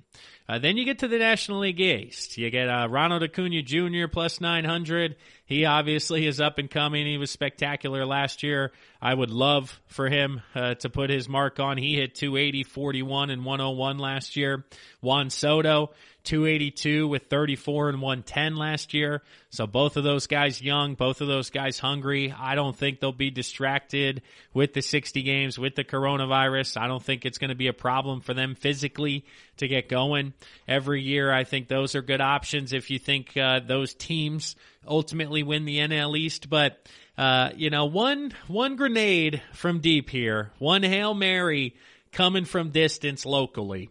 Then you get to the National League East. You get Ronald Acuna Jr. plus 900. He obviously is up and coming. He was spectacular last year. I would love for him to put his mark on. He hit 280, 41, and 101 last year. Juan Soto, 282 with 34 and 110 last year. So both of those guys young, both of those guys hungry. I don't think they'll be distracted with the 60 games, with the coronavirus. I don't think it's going to be a problem for them physically to get going every year. I think those are good options if you think those teams ultimately win the NL East. But, one grenade from deep here, one Hail Mary coming from distance locally.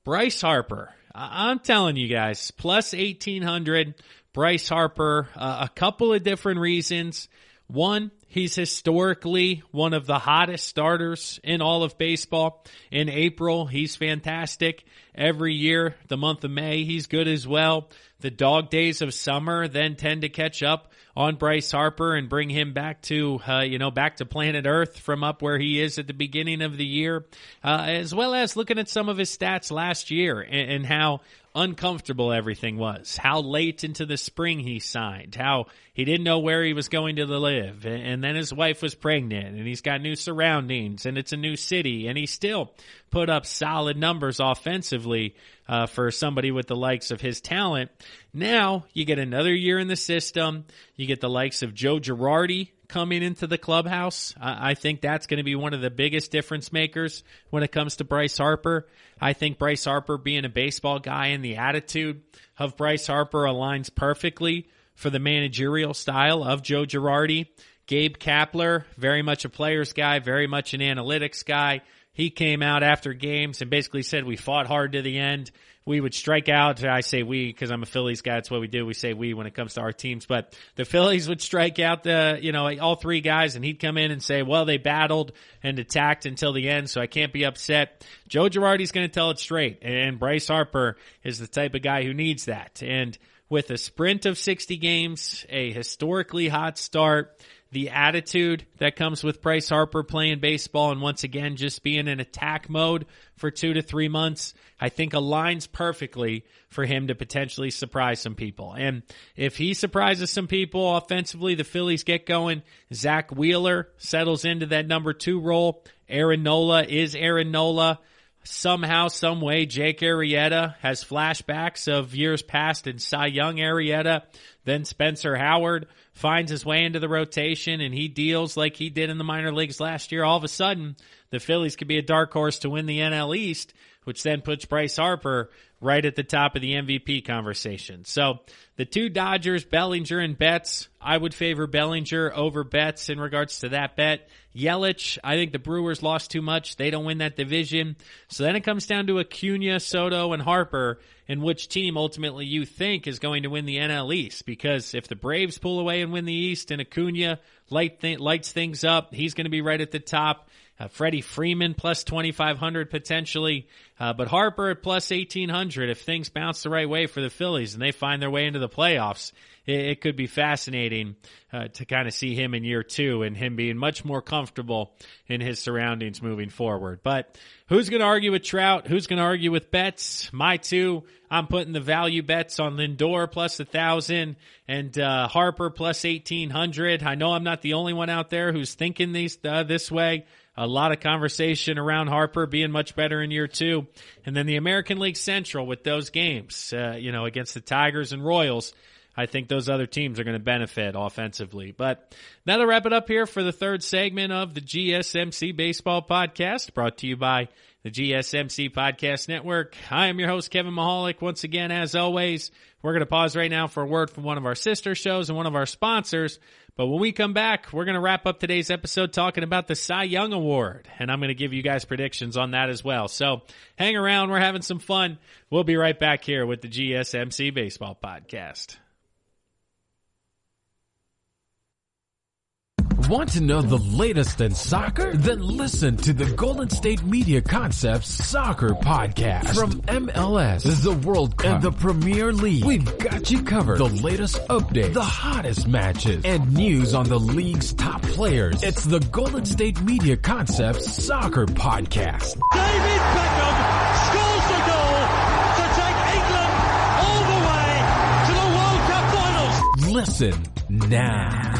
Bryce Harper. I'm telling you guys, plus 1,800, Bryce Harper, a couple of different reasons. One, he's historically one of the hottest starters in all of baseball. In April, he's fantastic. Every year, the month of May, he's good as well. The dog days of summer then tend to catch up on Bryce Harper and bring him back to, back to planet Earth from up where he is at the beginning of the year, as well as looking at some of his stats last year and how uncomfortable everything was, how late into the spring he signed, how he didn't know where he was going to live, and then his wife was pregnant, and he's got new surroundings, and it's a new city, and he still put up solid numbers offensively for somebody with the likes of his talent. Now, you get another year in the system, you get the likes of Joe Girardi coming into the clubhouse. I think that's going to be one of the biggest difference makers when it comes to Bryce Harper. I think Bryce Harper being a baseball guy and the attitude of Bryce Harper aligns perfectly for the managerial style of Joe Girardi. Gabe Kapler, very much a player's guy, very much an analytics guy. He came out after games and basically said we fought hard to the end. We would strike out. I say we because I'm a Phillies guy. That's what we do. We say we when it comes to our teams. But the Phillies would strike out all three guys, and he'd come in and say, well, they battled and attacked until the end, so I can't be upset. Joe Girardi's going to tell it straight, and Bryce Harper is the type of guy who needs that. And with a sprint of 60 games, a historically hot start, the attitude that comes with Bryce Harper playing baseball and once again just being in attack mode for 2 to 3 months, I think aligns perfectly for him to potentially surprise some people. And if he surprises some people offensively, the Phillies get going. Zach Wheeler settles into that number 2 role. Aaron Nola is Aaron Nola. Somehow, some way, Jake Arrieta has flashbacks of years past in Cy Young Arrieta. Then Spencer Howard finds his way into the rotation, and he deals like he did in the minor leagues last year. All of a sudden, the Phillies could be a dark horse to win the NL East, which then puts Bryce Harper right at the top of the MVP conversation. So the two Dodgers, Bellinger and Betts, I would favor Bellinger over Betts in regards to that bet. Yelich, I think the Brewers lost too much. They don't win that division. So then it comes down to Acuna, Soto, and Harper, and which team ultimately you think is going to win the NL East. Because if the Braves pull away and win the East and Acuna lights things up, he's going to be right at the top. Freddie Freeman plus 2,500 potentially, but Harper at plus 1,800 if things bounce the right way for the Phillies and they find their way into the playoffs. It could be fascinating to kind of see him in year two and him being much more comfortable in his surroundings moving forward. But who's going to argue with Trout? Who's going to argue with Betts? My two, I'm putting the value bets on Lindor plus 1,000 and Harper plus 1,800. I know I'm not the only one out there who's thinking this way. A lot of conversation around Harper being much better in year two. And then the American League Central with those games, against the Tigers and Royals. I think those other teams are going to benefit offensively. But that'll wrap it up here for the third segment of the GSMC Baseball Podcast, brought to you by the GSMC Podcast Network. I am your host, Kevin Mahalik. Once again, as always, we're going to pause right now for a word from one of our sister shows and one of our sponsors. But when we come back, we're going to wrap up today's episode talking about the Cy Young Award. And I'm going to give you guys predictions on that as well. So hang around. We're having some fun. We'll be right back here with the GSMC Baseball Podcast. Want to know the latest in soccer? Then listen to the Golden State Media Concepts Soccer Podcast. From MLS, the World Cup, and the Premier League, we've got you covered. The latest updates, the hottest matches, and news on the league's top players. It's the Golden State Media Concepts Soccer Podcast. David Beckham scores the goal to take England all the way to the World Cup finals. Listen now.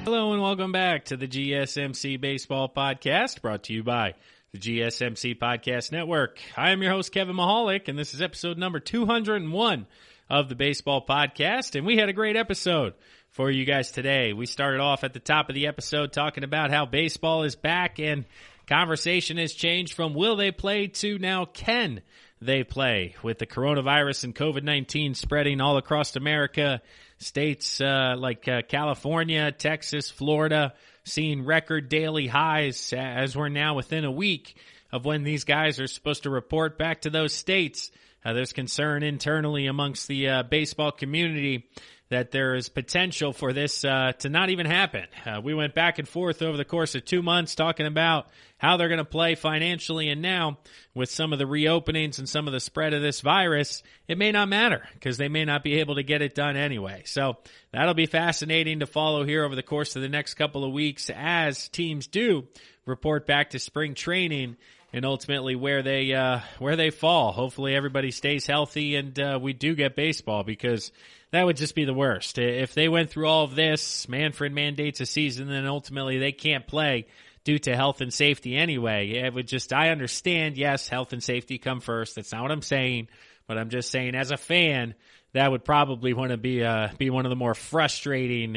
Hello and welcome back to the GSMC Baseball Podcast, brought to you by the GSMC Podcast Network. I am your host, Kevin Mahalik, and this is episode number 201 of the Baseball Podcast, and we had a great episode for you guys today. We started off at the top of the episode talking about how baseball is back, and conversation has changed from will they play to now can they play, with the coronavirus and COVID-19 spreading all across America. States like California, Texas, Florida, seeing record daily highs as we're now within a week of when these guys are supposed to report back to those states. There's concern internally amongst the baseball community that there is potential for this to not even happen. We went back and forth over the course of 2 months talking about how they're going to play financially, and now with some of the reopenings and some of the spread of this virus, it may not matter because they may not be able to get it done anyway. So that'll be fascinating to follow here over the course of the next couple of weeks as teams do report back to spring training and ultimately where they fall. Hopefully everybody stays healthy and we do get baseball, because that would just be the worst. If they went through all of this, Manfred mandates a season, and ultimately they can't play due to health and safety anyway. It would just, I understand, yes, health and safety come first. That's not what I'm saying, but I'm just saying as a fan, that would probably want to be one of the more frustrating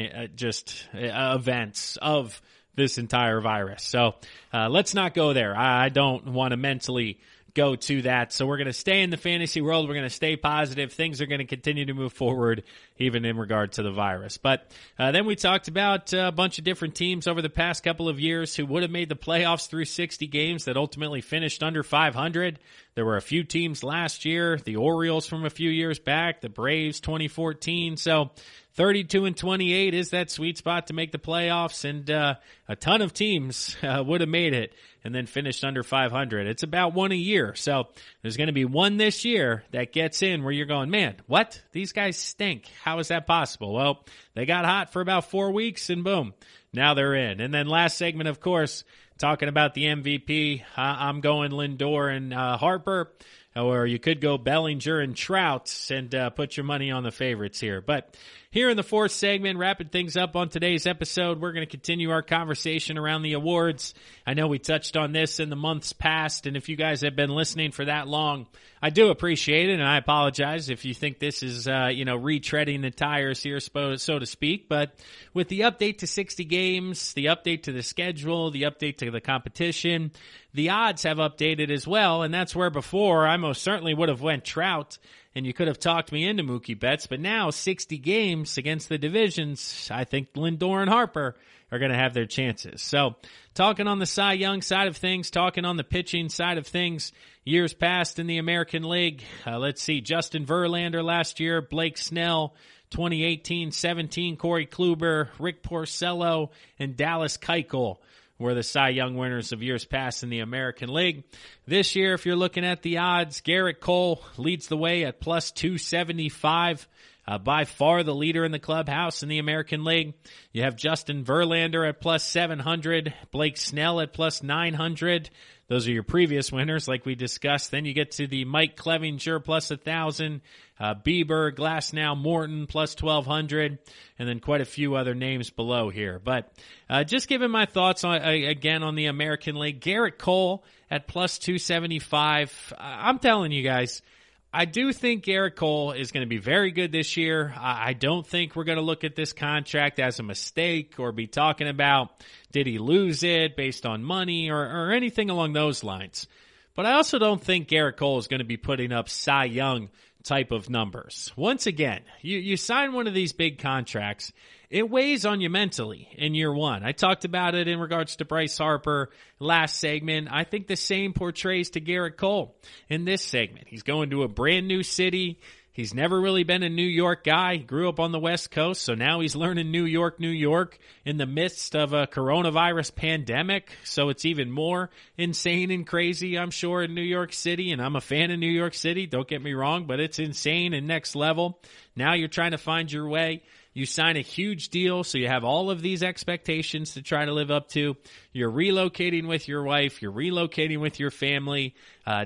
events of this entire virus. So let's not go there. I don't want to mentally go to that. So we're going to stay in the fantasy world. We're going to stay positive. Things are going to continue to move forward, even in regard to the virus. But then we talked about a bunch of different teams over the past couple of years who would have made the playoffs through 60 games that ultimately finished under 500. There were a few teams last year, the Orioles from a few years back, the Braves 2014. So 32 and 28 is that sweet spot to make the playoffs, and a ton of teams would have made it and then finished under 500. It's about one a year. So there's going to be one this year that gets in where you're going, man, what? These guys stink. How is that possible? Well, they got hot for about 4 weeks and boom, now they're in. And then last segment, of course, talking about the MVP, I'm going Lindor and Harper, or you could go Bellinger and Trout and put your money on the favorites here. But here in the fourth segment, wrapping things up on today's episode, we're going to continue our conversation around the awards. I know we touched on this in the months past, and if you guys have been listening for that long, I do appreciate it, and I apologize if you think this is, retreading the tires here, so to speak. But with the update to 60 games, the update to the schedule, the update to the competition, the odds have updated as well, and that's where before I most certainly would have went Trout, and you could have talked me into Mookie Betts, but now 60 games against the divisions, I think Lindor and Harper are going to have their chances. So talking on the Cy Young side of things, talking on the pitching side of things, years past in the American League, let's see, Justin Verlander last year, Blake Snell, 2018-17, Corey Kluber, Rick Porcello, and Dallas Keuchel were the Cy Young winners of years past in the American League. This year, if you're looking at the odds, Garrett Cole leads the way at plus 275. By far the leader in the clubhouse in the American League. You have Justin Verlander at plus 700, Blake Snell at plus 900. Those are your previous winners, like we discussed. Then you get to the Mike Clevinger plus 1,000, Bieber, Glasnow, Morton plus 1,200, and then quite a few other names below here. But just giving my thoughts on, again on the American League. Garrett Cole at plus 275. I'm telling you guys, I do think Garrett Cole is going to be very good this year. I don't think we're going to look at this contract as a mistake or be talking about did he lose it based on money or anything along those lines. But I also don't think Garrett Cole is going to be putting up Cy Young type of numbers. Once again, you sign one of these big contracts, it weighs on you mentally in year one. I talked about it in regards to Bryce Harper last segment. I think the same portrays to Garrett Cole in this segment. He's going to a brand new city. He's never really been a New York guy. He grew up on the West Coast, so now he's learning New York in the midst of a coronavirus pandemic. So it's even more insane and crazy, I'm sure, in New York City. And I'm a fan of New York City, don't get me wrong, but it's insane and next level. Now you're trying to find your way. You sign a huge deal, so you have all of these expectations to try to live up to. You're relocating with your wife. You're relocating with your family.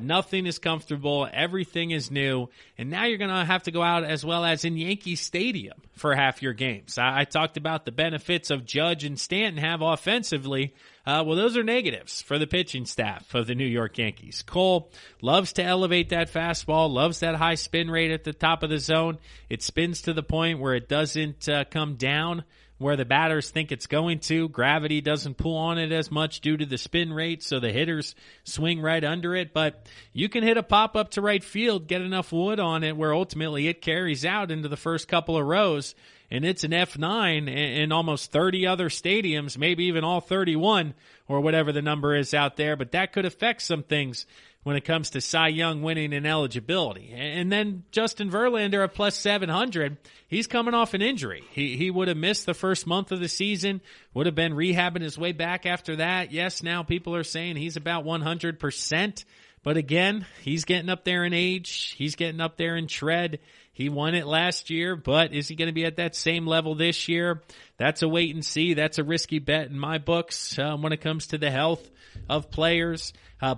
Nothing is comfortable. Everything is new. And now you're going to have to go out as well as in Yankee Stadium for half your games. I talked about the benefits of Judge and Stanton have offensively. Well, those are negatives for the pitching staff of the New York Yankees. Cole loves to elevate that fastball, loves that high spin rate at the top of the zone. It spins to the point where it doesn't come down where the batters think it's going to. Gravity doesn't pull on it as much due to the spin rate, so the hitters swing right under it. But you can hit a pop-up to right field, get enough wood on it where ultimately it carries out into the first couple of rows, and it's an F9 in almost 30 other stadiums, maybe even all 31 or whatever the number is out there. But that could affect some things when it comes to Cy Young winning and eligibility. And then Justin Verlander at plus 700, he's coming off an injury. He would have missed the first month of the season, would have been rehabbing his way back after that. Yes, now people are saying he's about 100%. But again, he's getting up there in age. He's getting up there in tread. He won it last year, but is he going to be at that same level this year? That's a wait and see. That's a risky bet in my books when it comes to the health of players.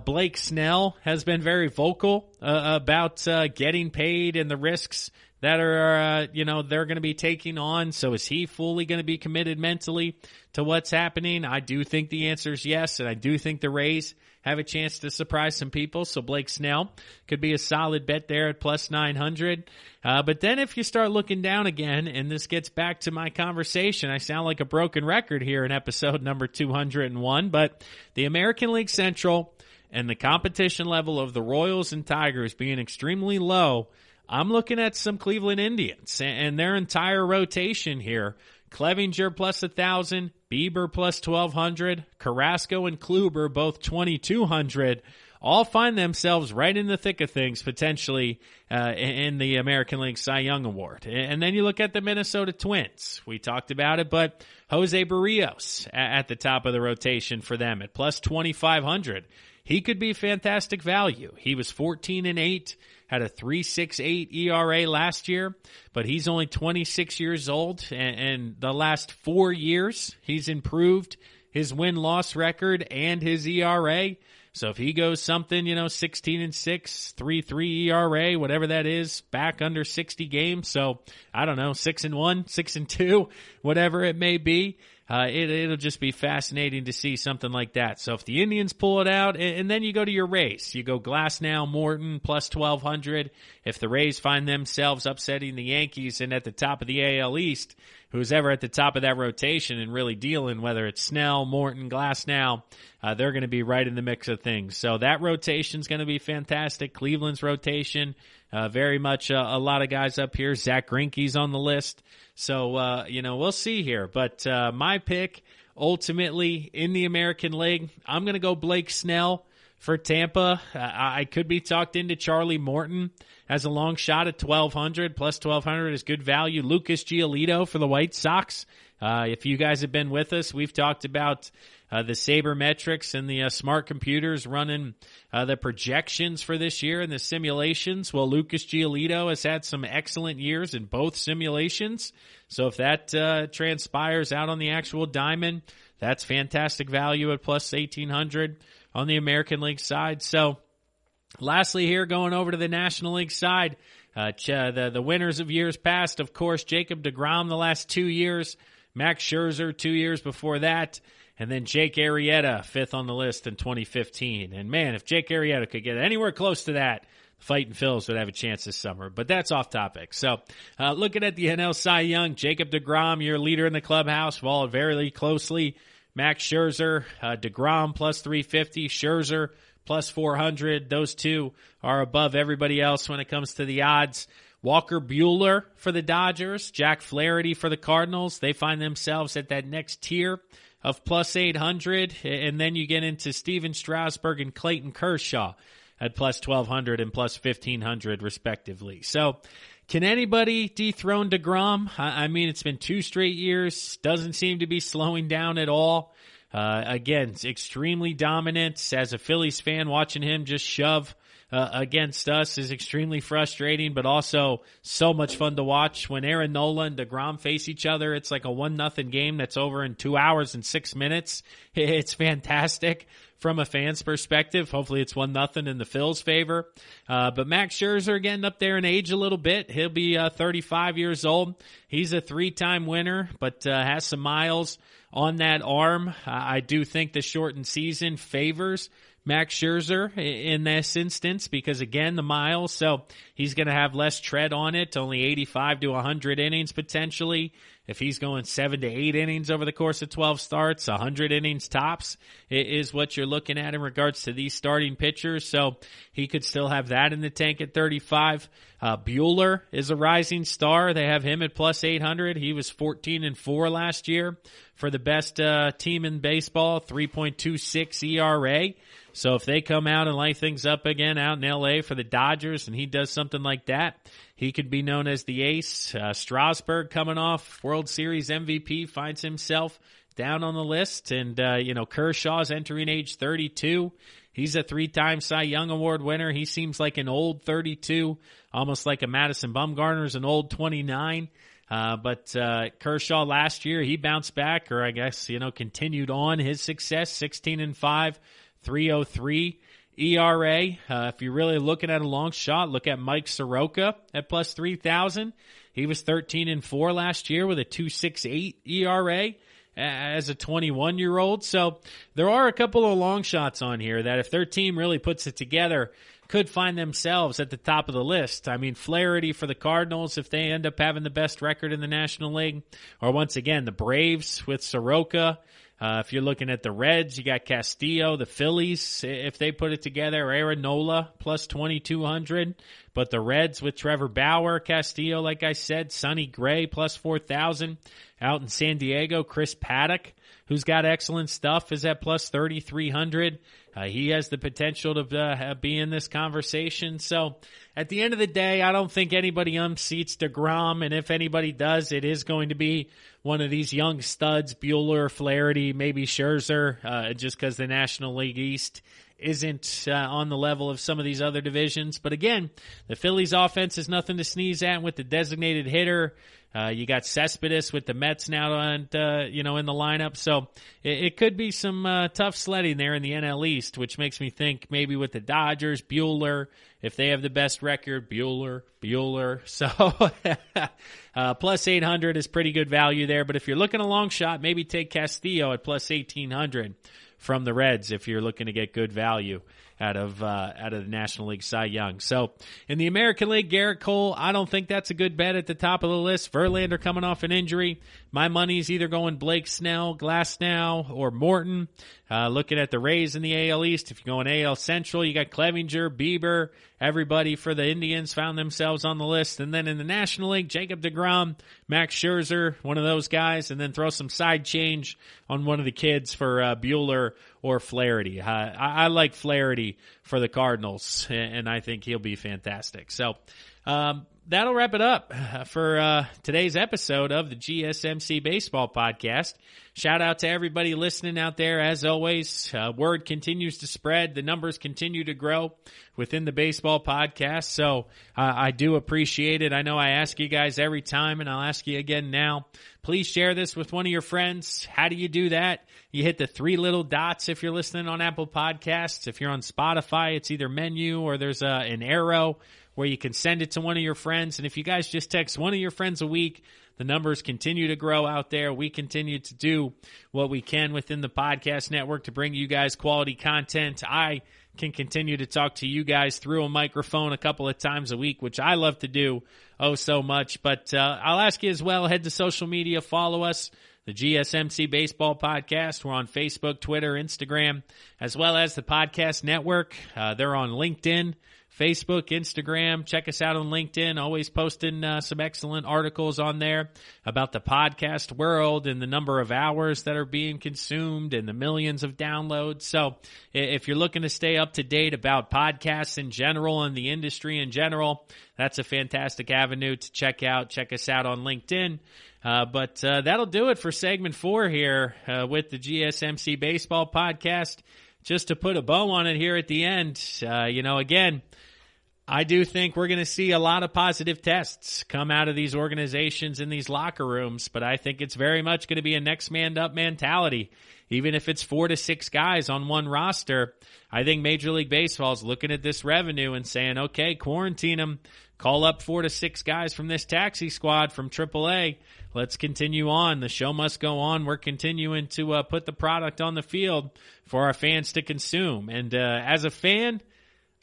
Blake Snell has been very vocal about getting paid and the risks that are, they're going to be taking on. So is he fully going to be committed mentally to what's happening? I do think the answer is yes, and I do think the Rays have a chance to surprise some people. So Blake Snell could be a solid bet there at plus 900. But then if you start looking down again, and this gets back to my conversation, I sound like a broken record here in episode number 201, but the American League Central and the competition level of the Royals and Tigers being extremely low, I'm looking at some Cleveland Indians and their entire rotation here. Clevinger plus 1,000, Bieber plus 1,200, Carrasco and Kluber both 2,200. All find themselves right in the thick of things potentially in the American League Cy Young Award. And then you look at the Minnesota Twins. We talked about it, but Jose Barrios at the top of the rotation for them at plus 2,500. He could be fantastic value. He was 14-8 had a 3.68 ERA last year, but he's only 26 years old, and the last 4 years he's improved his win-loss record and his ERA. So if he goes something, 16-6, 3.3 ERA, whatever that is, back under 60 games. So I don't know, 6-1, 6-2, whatever it may be. It'll just be fascinating to see something like that. So if the Indians pull it out, and then you go to your Rays, you go Glasnow, Morton, plus 1,200. If the Rays find themselves upsetting the Yankees and at the top of the AL East, who's ever at the top of that rotation and really dealing, whether it's Snell, Morton, Glasnow, they're going to be right in the mix of things. So that rotation's going to be fantastic. Cleveland's rotation, very much a lot of guys up here. Zach Greinke's on the list. So, we'll see here. But my pick, ultimately, in the American League, I'm going to go Blake Snell for Tampa. I could be talked into Charlie Morton as a long shot at 1,200. Plus 1,200 is good value. Lucas Giolito for the White Sox. If you guys have been with us, we've talked about the sabermetrics and the smart computers running the projections for this year and the simulations. Well, Lucas Giolito has had some excellent years in both simulations. So if that transpires out on the actual diamond, that's fantastic value at plus 1,800 on the American League side. So lastly here, going over to the National League side, the winners of years past, of course, Jacob deGrom the last 2 years, Max Scherzer 2 years before that, and then Jake Arrieta, fifth on the list in 2015. And man, if Jake Arrieta could get anywhere close to that, the Fightin' Phils would have a chance this summer. But that's off topic. So looking at the NL Cy Young, Jacob deGrom, your leader in the clubhouse, followed very closely. Max Scherzer, deGrom plus 350, Scherzer plus 400. Those two are above everybody else when it comes to the odds. Walker Buehler for the Dodgers, Jack Flaherty for the Cardinals. They find themselves at that next tier of plus 800. And then you get into Steven Strasburg and Clayton Kershaw at plus 1,200 and plus 1,500 respectively. So can anybody dethrone deGrom? I mean, it's been 2 straight years. Doesn't seem to be slowing down at all. Again, it's extremely dominant. As a Phillies fan, watching him just shove against us is extremely frustrating, but also so much fun to watch. When Aaron Nola and deGrom face each other, it's like a 1-0 game that's over in 2 hours and 6 minutes. It's fantastic from a fan's perspective. Hopefully it's 1-0 in the Phils' favor. But Max Scherzer getting up there in age a little bit. He'll be 35 years old. He's a 3-time winner, but has some miles on that arm. I do think the shortened season favors Max Scherzer in this instance because, again, the miles. So he's going to have less tread on it, only 85 to 100 innings potentially. If he's going 7 to 8 innings over the course of 12 starts, 100 innings tops is what you're looking at in regards to these starting pitchers. So he could still have that in the tank at 35. Buehler is a rising star. They have him at plus 800. He was 14-4 last year for the best team in baseball, 3.26 ERA. So if they come out and light things up again out in L.A. for the Dodgers and he does something like that, he could be known as the ace. Strasburg coming off World Series MVP finds himself down on the list. And, Kershaw's entering age 32. He's a 3-time Cy Young Award winner. He seems like an old 32, almost like a Madison Bumgarner's an old 29. But Kershaw last year, he bounced back, or I guess, continued on his success, 16-5, 3.03 ERA. If you're really looking at a long shot, look at Mike Soroka at plus 3,000. He was 13-4 last year with a 2.68 ERA as a 21-year-old. So there are a couple of long shots on here that if their team really puts it together, could find themselves at the top of the list. I mean, Flaherty for the Cardinals, if they end up having the best record in the National League, or once again, the Braves with Soroka. If you're looking at the Reds, you got Castillo, the Phillies, if they put it together, Aaron Nola plus 2,200. But the Reds with Trevor Bauer, Castillo, like I said, Sonny Gray plus 4,000. Out in San Diego, Chris Paddock, who's got excellent stuff, is at plus 3,300. He has the potential to be in this conversation. So at the end of the day, I don't think anybody unseats deGrom, and if anybody does, it is going to be one of these young studs, Buehler, Flaherty, maybe Scherzer, just because the National League East isn't on the level of some of these other divisions. But again, the Phillies offense is nothing to sneeze at with the designated hitter. You got Cespedes with the Mets now in the lineup. So it could be some tough sledding there in the NL East, which makes me think maybe with the Dodgers, Buehler, if they have the best record, Buehler. So plus 800 is pretty good value there. But if you're looking a long shot, maybe take Castillo at plus 1,800 from the Reds if you're looking to get good value out of the National League Cy Young. So in the American League, Garrett Cole, I don't think that's a good bet at the top of the list. Verlander coming off an injury. My money's either going Blake Snell, Glasnow, or Morton. Looking at the Rays in the AL East, if you're going AL Central, you got Clevinger, Bieber, everybody for the Indians found themselves on the list. And then in the National League, Jacob deGrom, Max Scherzer, one of those guys, and then throw some side change on one of the kids for Buehler or Flaherty. I like Flaherty for the Cardinals, and I think he'll be fantastic. So that'll wrap it up for today's episode of the GSMC Baseball Podcast. Shout out to everybody listening out there. As always, word continues to spread. The numbers continue to grow within the baseball podcast. So I do appreciate it. I know I ask you guys every time, and I'll ask you again now. Please share this with one of your friends. How do you do that? You hit the 3 little dots if you're listening on Apple Podcasts. If you're on Spotify, it's either menu or there's an arrow where you can send it to one of your friends. And if you guys just text one of your friends a week, the numbers continue to grow out there. We continue to do what we can within the podcast network to bring you guys quality content. I can continue to talk to you guys through a microphone a couple of times a week, which I love to do so much. But I'll ask you as well, head to social media, follow us, the GSMC Baseball Podcast. We're on Facebook, Twitter, Instagram, as well as the podcast network. They're on LinkedIn, Facebook, Instagram. Check us out on LinkedIn. Always posting some excellent articles on there about the podcast world and the number of hours that are being consumed and the millions of downloads. So if you're looking to stay up to date about podcasts in general and the industry in general, that's a fantastic avenue to check out. Check us out on LinkedIn. But that'll do it for segment 4 here with the GSMC Baseball Podcast. Just to put a bow on it here at the end, again, I do think we're going to see a lot of positive tests come out of these organizations in these locker rooms, but I think it's very much going to be a next man up mentality. Even if it's 4 to 6 guys on one roster, I think Major League Baseball is looking at this revenue and saying, okay, quarantine them, call up 4 to 6 guys from this taxi squad from AAA. Let's continue on. The show must go on. We're continuing to put the product on the field for our fans to consume. And as a fan,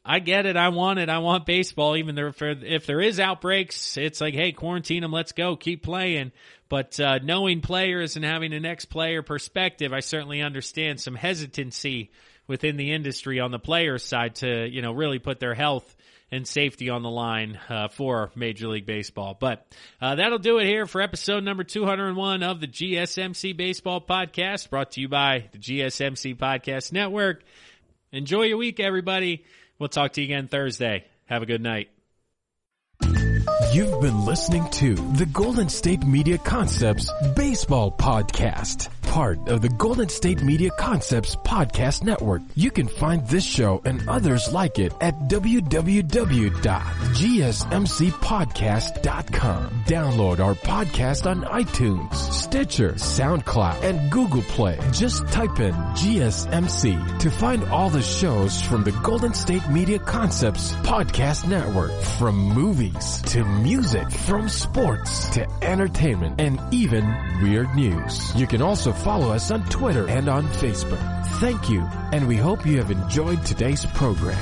I get it. I want it. I want baseball. Even if there is outbreaks, it's like, hey, quarantine them. Let's go. Keep playing. But knowing players and having an ex-player perspective, I certainly understand some hesitancy within the industry on the players' side to, really put their health and safety on the line for Major League Baseball. But that'll do it here for episode number 201 of the GSMC Baseball Podcast, brought to you by the GSMC Podcast Network. Enjoy your week, everybody. We'll talk to you again Thursday. Have a good night. You've been listening to the Golden State Media Concepts Baseball Podcast, part of the Golden State Media Concepts Podcast Network. You can find this show and others like it at www.gsmcpodcast.com. Download our podcast on iTunes, Stitcher, SoundCloud, and Google Play. Just type in GSMC to find all the shows from the Golden State Media Concepts Podcast Network, from movies to music, from sports to entertainment, and even weird news. You can also follow us on Twitter and on Facebook. Thank you, and we hope you have enjoyed today's program.